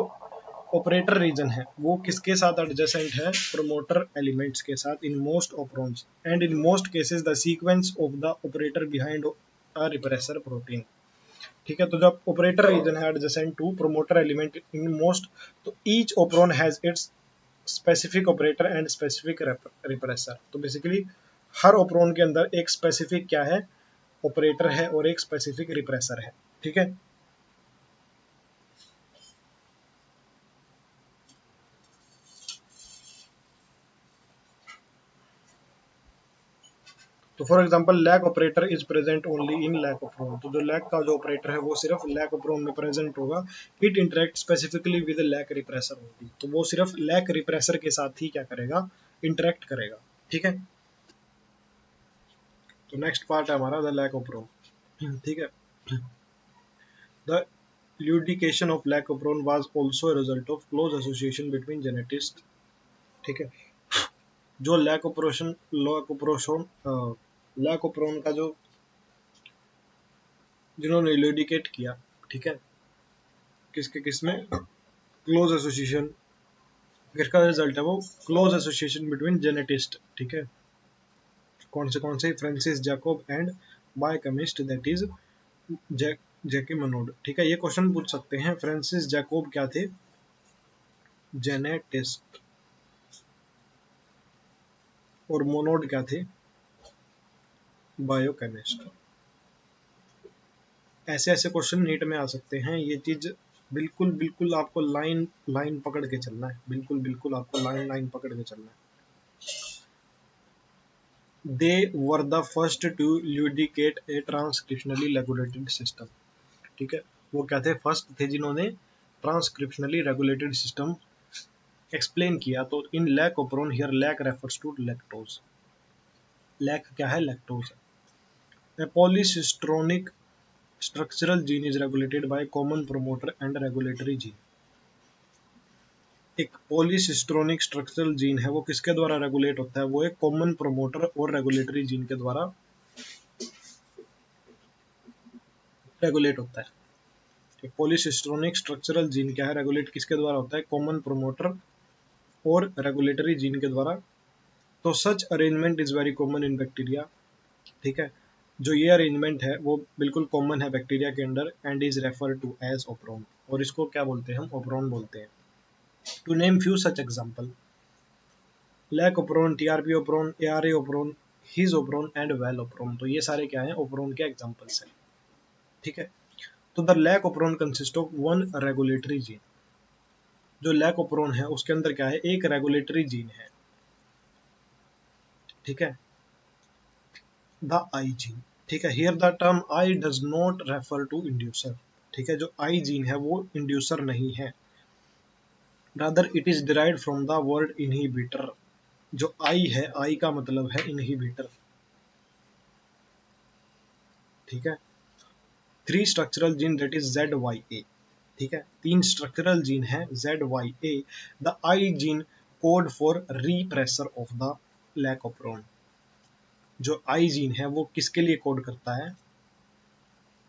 ऑपरेटर रीजन है वो किसके साथ एडजेसेंट है, प्रोमोटर एलिमेंट्स के साथ in most operons and in most cases the sequence of the operator behind a repressor protein, ठीक है। तो जब ऑपरेटर रीजन है adjacent to promoter element in most, तो each operon has its specific operator and specific repressor. तो basically हर operon के अंदर एक स्पेसिफिक क्या है, ऑपरेटर है और एक स्पेसिफिक रिप्रेसर है, ठीक है। तो for example lac operator is present only in lac operon. तो जो लैक का जो ऑपरेटर है वो सिर्फ लैक ऑपरोन में प्रेजेंट होगा। It interact specifically with lac repressor only. तो वो सिर्फ लैक रिप्रेसर के साथ ही क्या करेगा, इंटरेक्ट करेगा, ठीक है। तो नेक्स्ट पार्ट है हमारा द लैक ऑपरोन, ठीक है। The elucidation of lac operon was also a result of close association between geneticist, ठीक है। जो लैक ऑपरोन का जो जिन्होंने ल्यूडिकेट किया, ठीक है, किसके किसमें, क्लोज एसोसिएशन, किसका रिजल्ट है वो, क्लोज एसोसिएशन बिटवीन जेनेटिस्ट, ठीक है। कौन से, Francis Jacob and biochemist that is Jacques Monod, ठीक है। ये क्वेश्चन पूछ सकते हैं, फ्रांसिस जैकोब क्या थे, जेनेटिस्ट, और मोनोड क्या थे, बायोकेमिस्ट। ऐसे ऐसे क्वेश्चन नीट में आ सकते हैं। ये चीज बिल्कुल बिल्कुल आपको लाइन लाइन पकड़ के चलना है, बिल्कुल बिल्कुल आपको लाइन लाइन पकड़ के चलना है। They were the first to elucidate a transcriptionally regulated system, ठीक है। वो क्या थे, फर्स्ट थे जिन्होंने ट्रांसक्रिप्शनली रेगुलेटेड सिस्टम एक्सप्लेन किया। तो in lac operon, here lac refers to lactose. Lac क्या है, लैक्टोज है। A polycistronic structural gene is regulated by common promoter and regulatory gene। एक पॉलीसिस्ट्रोनिक स्ट्रक्चरल जीन है वो किसके द्वारा रेगुलेट होता है, वो एक कॉमन प्रोमोटर और रेगुलेटरी जीन के द्वारा रेगुलेट होता है। एक पॉलीसिस्ट्रोनिक स्ट्रक्चरल जीन क्या है, रेगुलेट किसके द्वारा होता है, कॉमन प्रोमोटर और रेगुलेटरी जीन के द्वारा। तो सच arrangement is very common in bacteria, ठीक है। जो ये अरेंजमेंट है वो बिल्कुल कॉमन है बैक्टीरिया के अंदर and is refer to as operon. और इसको क्या बोलते हैं, हम ओप्रोन बोलते हैं। To name few such example, lac operon, TRP operon, ARA operon, his operon and val operon. तो ये सारे क्या हैं, ओप्रोन के एग्जांपल्स हैं, ठीक है। तो the lac operon consist of one regulatory gene. जो लैक ओप्रोन है उसके अंदर क्या है, एक रेगुलेटरी जीन है, ठीक है, द आई जीन, ठीक है। Here the term I does not refer to inducer, ठीक है, जो आई जीन है वो इंड्यूसर नहीं है, rather it is derived from the word inhibitor. जो आई है, आई का मतलब है इनहिबिटर, ठीक है। Three structural gene that is Z Y A, ठीक है, तीन स्ट्रक्चरल जीन है Z Y A. The I gene code for repressor of the lac operon. जो आई जीन है वो किसके लिए कोड करता है,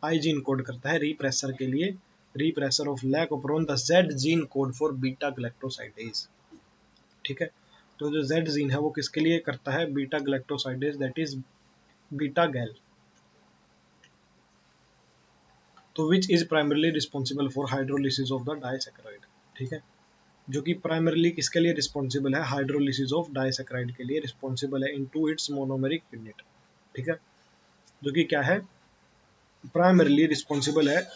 आई जीन कोड करता है रीप्रेसर के लिए, repressor of lac operon. The Z gene code for beta galactosidase, ठीक है। तो जो जेड जीन है वो किसके लिए करता है, beta galactosidase that is beta गैल। तो which is primarily responsible for hydrolysis of the disaccharide, ठीक है, जो कि प्राइमरली किसके लिए रिस्पॉन्सिबल है, हाइड्रोलिसिस ऑफ डाइसैकेराइड के लिए रिस्पॉन्सिबल है इनटू इट्स मोनोमेरिक यूनिट, ठीक है, जो कि क्या है, प्राइमरली रिस्पॉन्सिबल है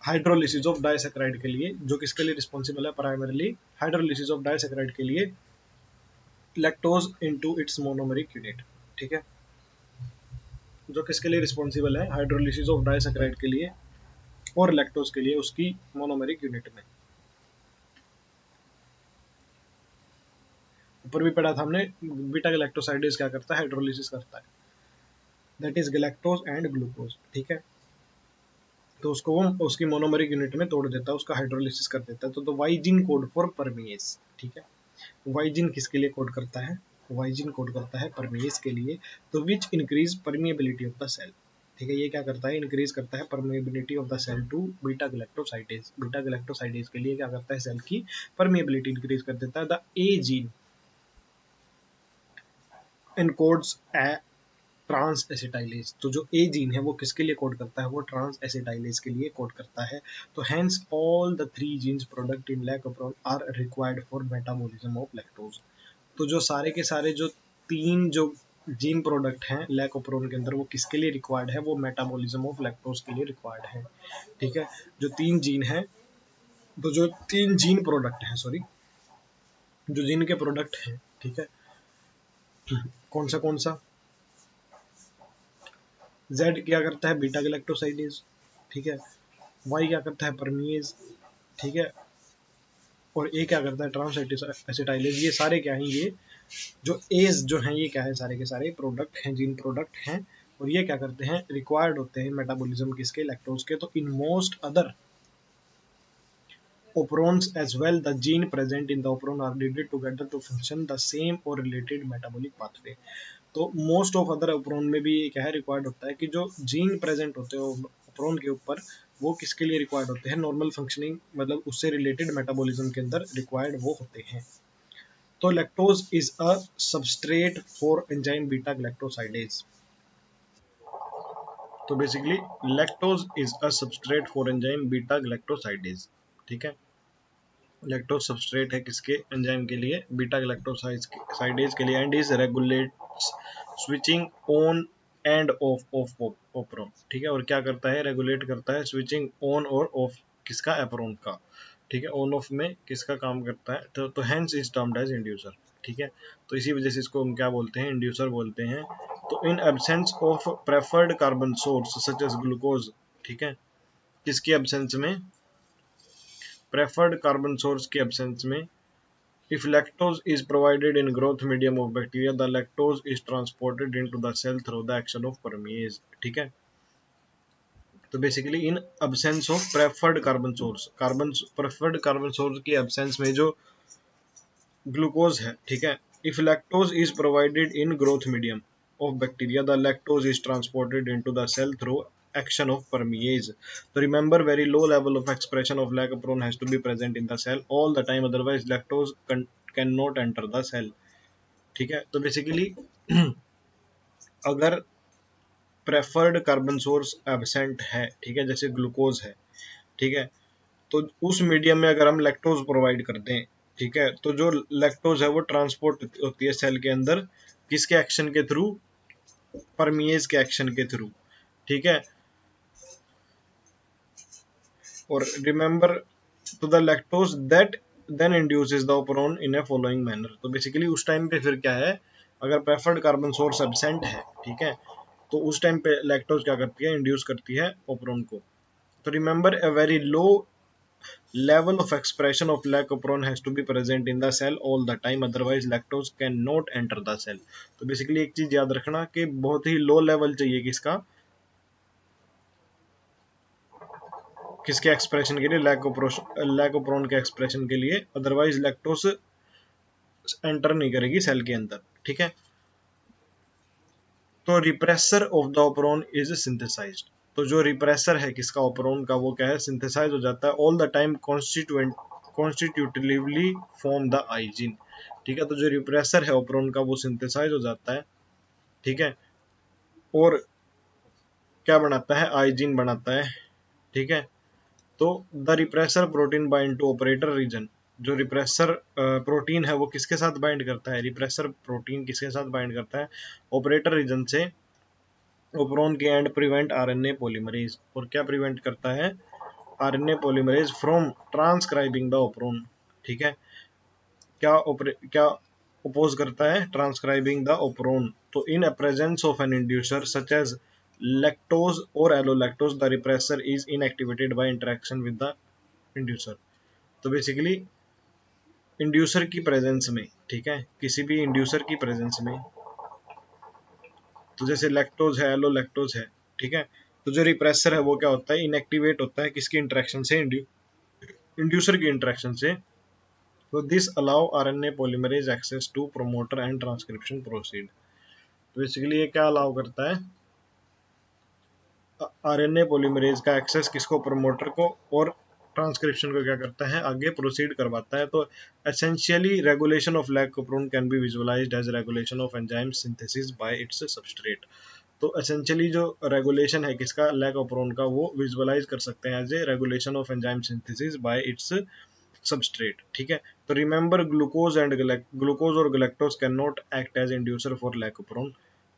हाइड्रोलिसिस ऑफ डाइसैकेराइड के लिए, जो किसके लिए रिस्पॉन्सिबल है, प्राइमरली हाइड्रोलिसिस ऑफ डाइसैकेराइड के लिए, lactose into its monomeric unit, ठीक है, जो किसके लिए रिस्पॉन्सिबल है, हाइड्रोलिसिस ऑफ डाइसैकेराइड के लिए और लैक्टोज के लिए उसकी मोनोमेरिक यूनिट में। ऊपर भी पढ़ा था हमने, बीटा गैलेक्टोसाइडेज क्या करता है, हाइड्रोलिसिस करता है, that is galactose and glucose, ठीक है। तो उसको वो उसकी मोनोमेरिक यूनिट में तोड़ देता है, उसका हाइड्रोलिसिस कर देता है। तो वाई जीन कोड फॉर परमेज, ठीक है, वाई जीन किसके लिए कोड करता है, वाई जीन कोड करता है परमेज के लिए। तो which increase permeability of the cell, ठीक है, ये क्या करता है, इंक्रीज करता है permeability of the cell to beta galactosidase. Beta galactosidase के लिए क्या करता है, सेल की परमिएबिलिटी इंक्रीज कर देता है। The A gene encodes trans acetylase. तो जो ए जीन है वो किसके लिए कोड करता है, वो ट्रांस एसिटाइलेज के लिए कोड करता है। तो hence all the three genes product in lac operon are required for metabolism of lactose. तो जो सारे के सारे जो तीन जो जीन प्रोडक्ट हैं लैकोप्रोन के अंदर, वो किसके लिए रिक्वायर्ड है, वो मेटाबॉलिज्म ऑफ लैक्टोज के लिए रिक्वायर्ड है, ठीक है। जो तीन जीन है, तो जो तीन जीन प्रोडक्ट हैं, सॉरी, जो जीन के प्रोडक्ट हैं, ठीक है, कौन सा, जेड क्या करता है, बीटा गैलेक्टोसाइडेज, ठीक है, वाई क्या करता है, परमीज, ठीक है, और ए क्या करता है, ट्रांस एसिटाइलेज। ये सारे क्या हैं, ये जो एज जो हैं ये क्या है, सारे के सारे प्रोडक्ट हैं, जीन प्रोडक्ट हैं, और ये क्या करते हैं, रिक्वायर्ड होते हैं मेटाबॉलिज्म किसके, लैक्टोज के। तो in most other operons as well, the gene present in the operon are needed together to function the same or related metabolic pathway। तो मोस्ट ऑफ अदर ओपरोन में भी क्या है, रिक्वायर्ड होता है कि जो जीन प्रेजेंट होते हैं ओपरोन के ऊपर, वो किसके लिए रिक्वायर्ड होते हैं, नॉर्मल फंक्शनिंग, मतलब उससे रिलेटेड मेटाबॉलिज्म के अंदर रिक्वायर्ड वो होते हैं। तो lactose is a substrate for enzyme beta galactosidase. तो basically lactose is a substrate for enzyme beta galactosidase, ठीक है। लैक्टोज सबस्ट्रेट है किसके, एंजाइम के लिए, बीटा गैलेक्टोसाइडेज के लिए, and is regulates switching on and off of operon, ठीक है, और क्या करता है, रेगुलेट करता है स्विचिंग ऑन और ऑफ किसका, एपरोन का, ठीक है, ऑन ऑफ में किसका काम करता है, तो hence is termed as inducer, ठीक है। तो इसी वजह से इसको हम क्या बोलते हैं, इंड्यूसर बोलते हैं। तो in absence of preferred carbon source such as glucose, ठीक है, किसकी एब्सेंस में, प्रेफर्ड कार्बन सोर्स के एब्सेंस में, if lactose is provided in growth medium of bacteria, the lactose is transported into the cell through the action of permease, ठीक है। तो basically in absence of preferred carbon source, carbon preferred carbon source की absence में जो glucose है, ठीक है, if lactose is provided in growth medium of bacteria, the lactose is transported into the cell through action of permease. So remember, very low level of expression of lactoferrin has to be present in the cell all the time, otherwise lactose cannot enter the cell, ठीक है। तो basically अगर preferred carbon source absent है, ठीक है, जैसे glucose है, ठीक है, तो उस मीडियम में अगर हम लैक्टोज प्रोवाइड करते हैं, ठीक है, तो जो लैक्टोज है वो ट्रांसपोर्ट होती है सेल के अंदर किसके एक्शन के थ्रू, परमीज के एक्शन के थ्रू, ठीक है। और remember, to the lactose that then induces the operon in a following manner. तो बेसिकली उस टाइम पे फिर क्या है, अगर प्रेफर्ड कार्बन सोर्स एब्सेंट है, ठीक है, तो उस टाइम पे लैक्टोज क्या करती है, इंड्यूस करती है ओप्रोन को। तो remember a very low level of expression of lactoferrin has to be present in the cell all the time, otherwise lactose cannot enter the cell। तो बेसिकली एक चीज याद रखना कि बहुत ही लो लेवल चाहिए किसका, किसके एक्सप्रेशन के लिए, लैकोप्रोन के एक्सप्रेशन के लिए, अदरवाइज लैक्टोस एंटर नहीं करेगी सेल के अंदर, ठीक है। तो repressor of the operon is synthesised. तो जो रिप्रेसर है किसका, ओप्रोन का, वो क्या है, सिंथेसाइज हो जाता है all the time constitutively form the I gene, ठीक है। तो जो रिप्रेसर है ओप्रोन का वो सिंथेसाइज हो जाता है, ठीक है, और क्या बनाता है, आइजीन बनाता है, ठीक है। तो the repressor protein bind to operator region. जो रिप्रेसर प्रोटीन है वो किसके साथ बाइंड करता है, रिप्रेसर प्रोटीन किसके साथ बाइंड करता है, ऑपरेटर रीजन से ओप्रोन के एंड प्रिवेंट आरएनए पॉलीमरेज। और क्या प्रिवेंट करता है, RNA polymerase from transcribing the ओप्रोन, ठीक है। क्या अपोज करता है, ट्रांसक्राइबिंग द ओप्रोन। तो in presence of an inducer such as lactose और allolactose the repressor is inactivated by interaction with the inducer. तो बेसिकली इंड्यूसर की प्रेजेंस में, ठीक है, किसी भी इंड्यूसर की प्रेजेंस में, तो जैसे लैक्टोज है, एलोलैक्टोज है, ठीक है, तो जो रिप्रेसर है वो क्या होता है, इनएक्टिवेट होता है, किसकी इंटरेक्शन से, इंड्यूसर की इंटरेक्शन से। तो this allow RNA polymerase access to promoter and transcription proceed. तो बेसिकली ये क्या अलाउ करता है, आरएनए पॉलीमरेज का एक्सेस किसको, प्रमोटर को, और ट्रांसक्रिप्शन को क्या करता है, आगे प्रोसीड करवाता है। तो essentially regulation of lac operon can be visualised as regulation of enzyme synthesis by its substrate. तो एसेंशियली जो रेगुलेशन है किसका, लैकोप्रोन का, वो विजुअलाइज कर सकते हैं as a regulation of enzyme synthesis by its substrate, ठीक है। तो रिमेंबर ग्लूकोज और galactose can not act as inducer for lac operon.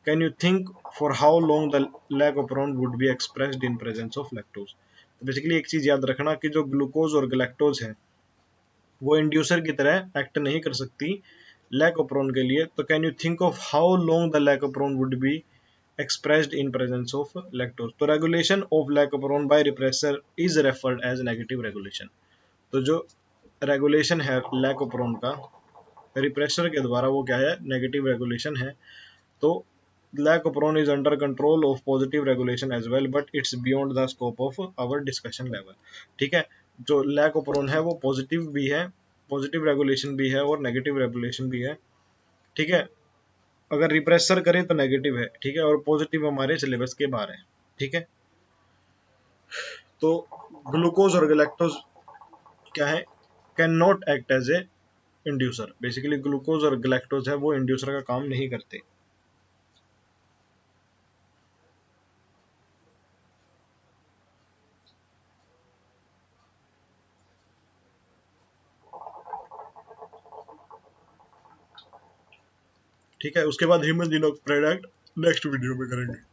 Can you think for how long the lac operon would be expressed in presence of lactose. तो basically एक चीज याद रखना कि जो ग्लूकोज और गलेक्टोज है वो इंड्यूसर की तरह एक्ट नहीं कर सकती लैकोप्रोन के लिए। तो can you think of how long the lac operon would be expressed in presence of lactose। तो regulation of lac operon by repressor is referred as negative regulation. तो जो रेगुलेशन है लैकोप्रोन का रिप्रेसर के द्वारा वो क्या है, नेगेटिव रेगुलेशन है। तो lac operon is under control of positive regulation as well but it's beyond the scope of our discussion level, ठीक है। जो लैकोप्रोन है वो पॉजिटिव भी है, पॉजिटिव रेगुलेशन भी है और नेगेटिव रेगुलेशन भी है, ठीक है। अगर रिप्रेसर करे तो नेगेटिव है, ठीक है, और पॉजिटिव हमारे सिलेबस के बाहर है, ठीक है। तो ग्लूकोज और गैलेक्टोज क्या है, can not act as a inducer. Basically glucose और गैलेक्टोज है वो इंड्यूसर का काम नहीं करते। ठीक है, उसके बाद human genome product next video में करेंगे।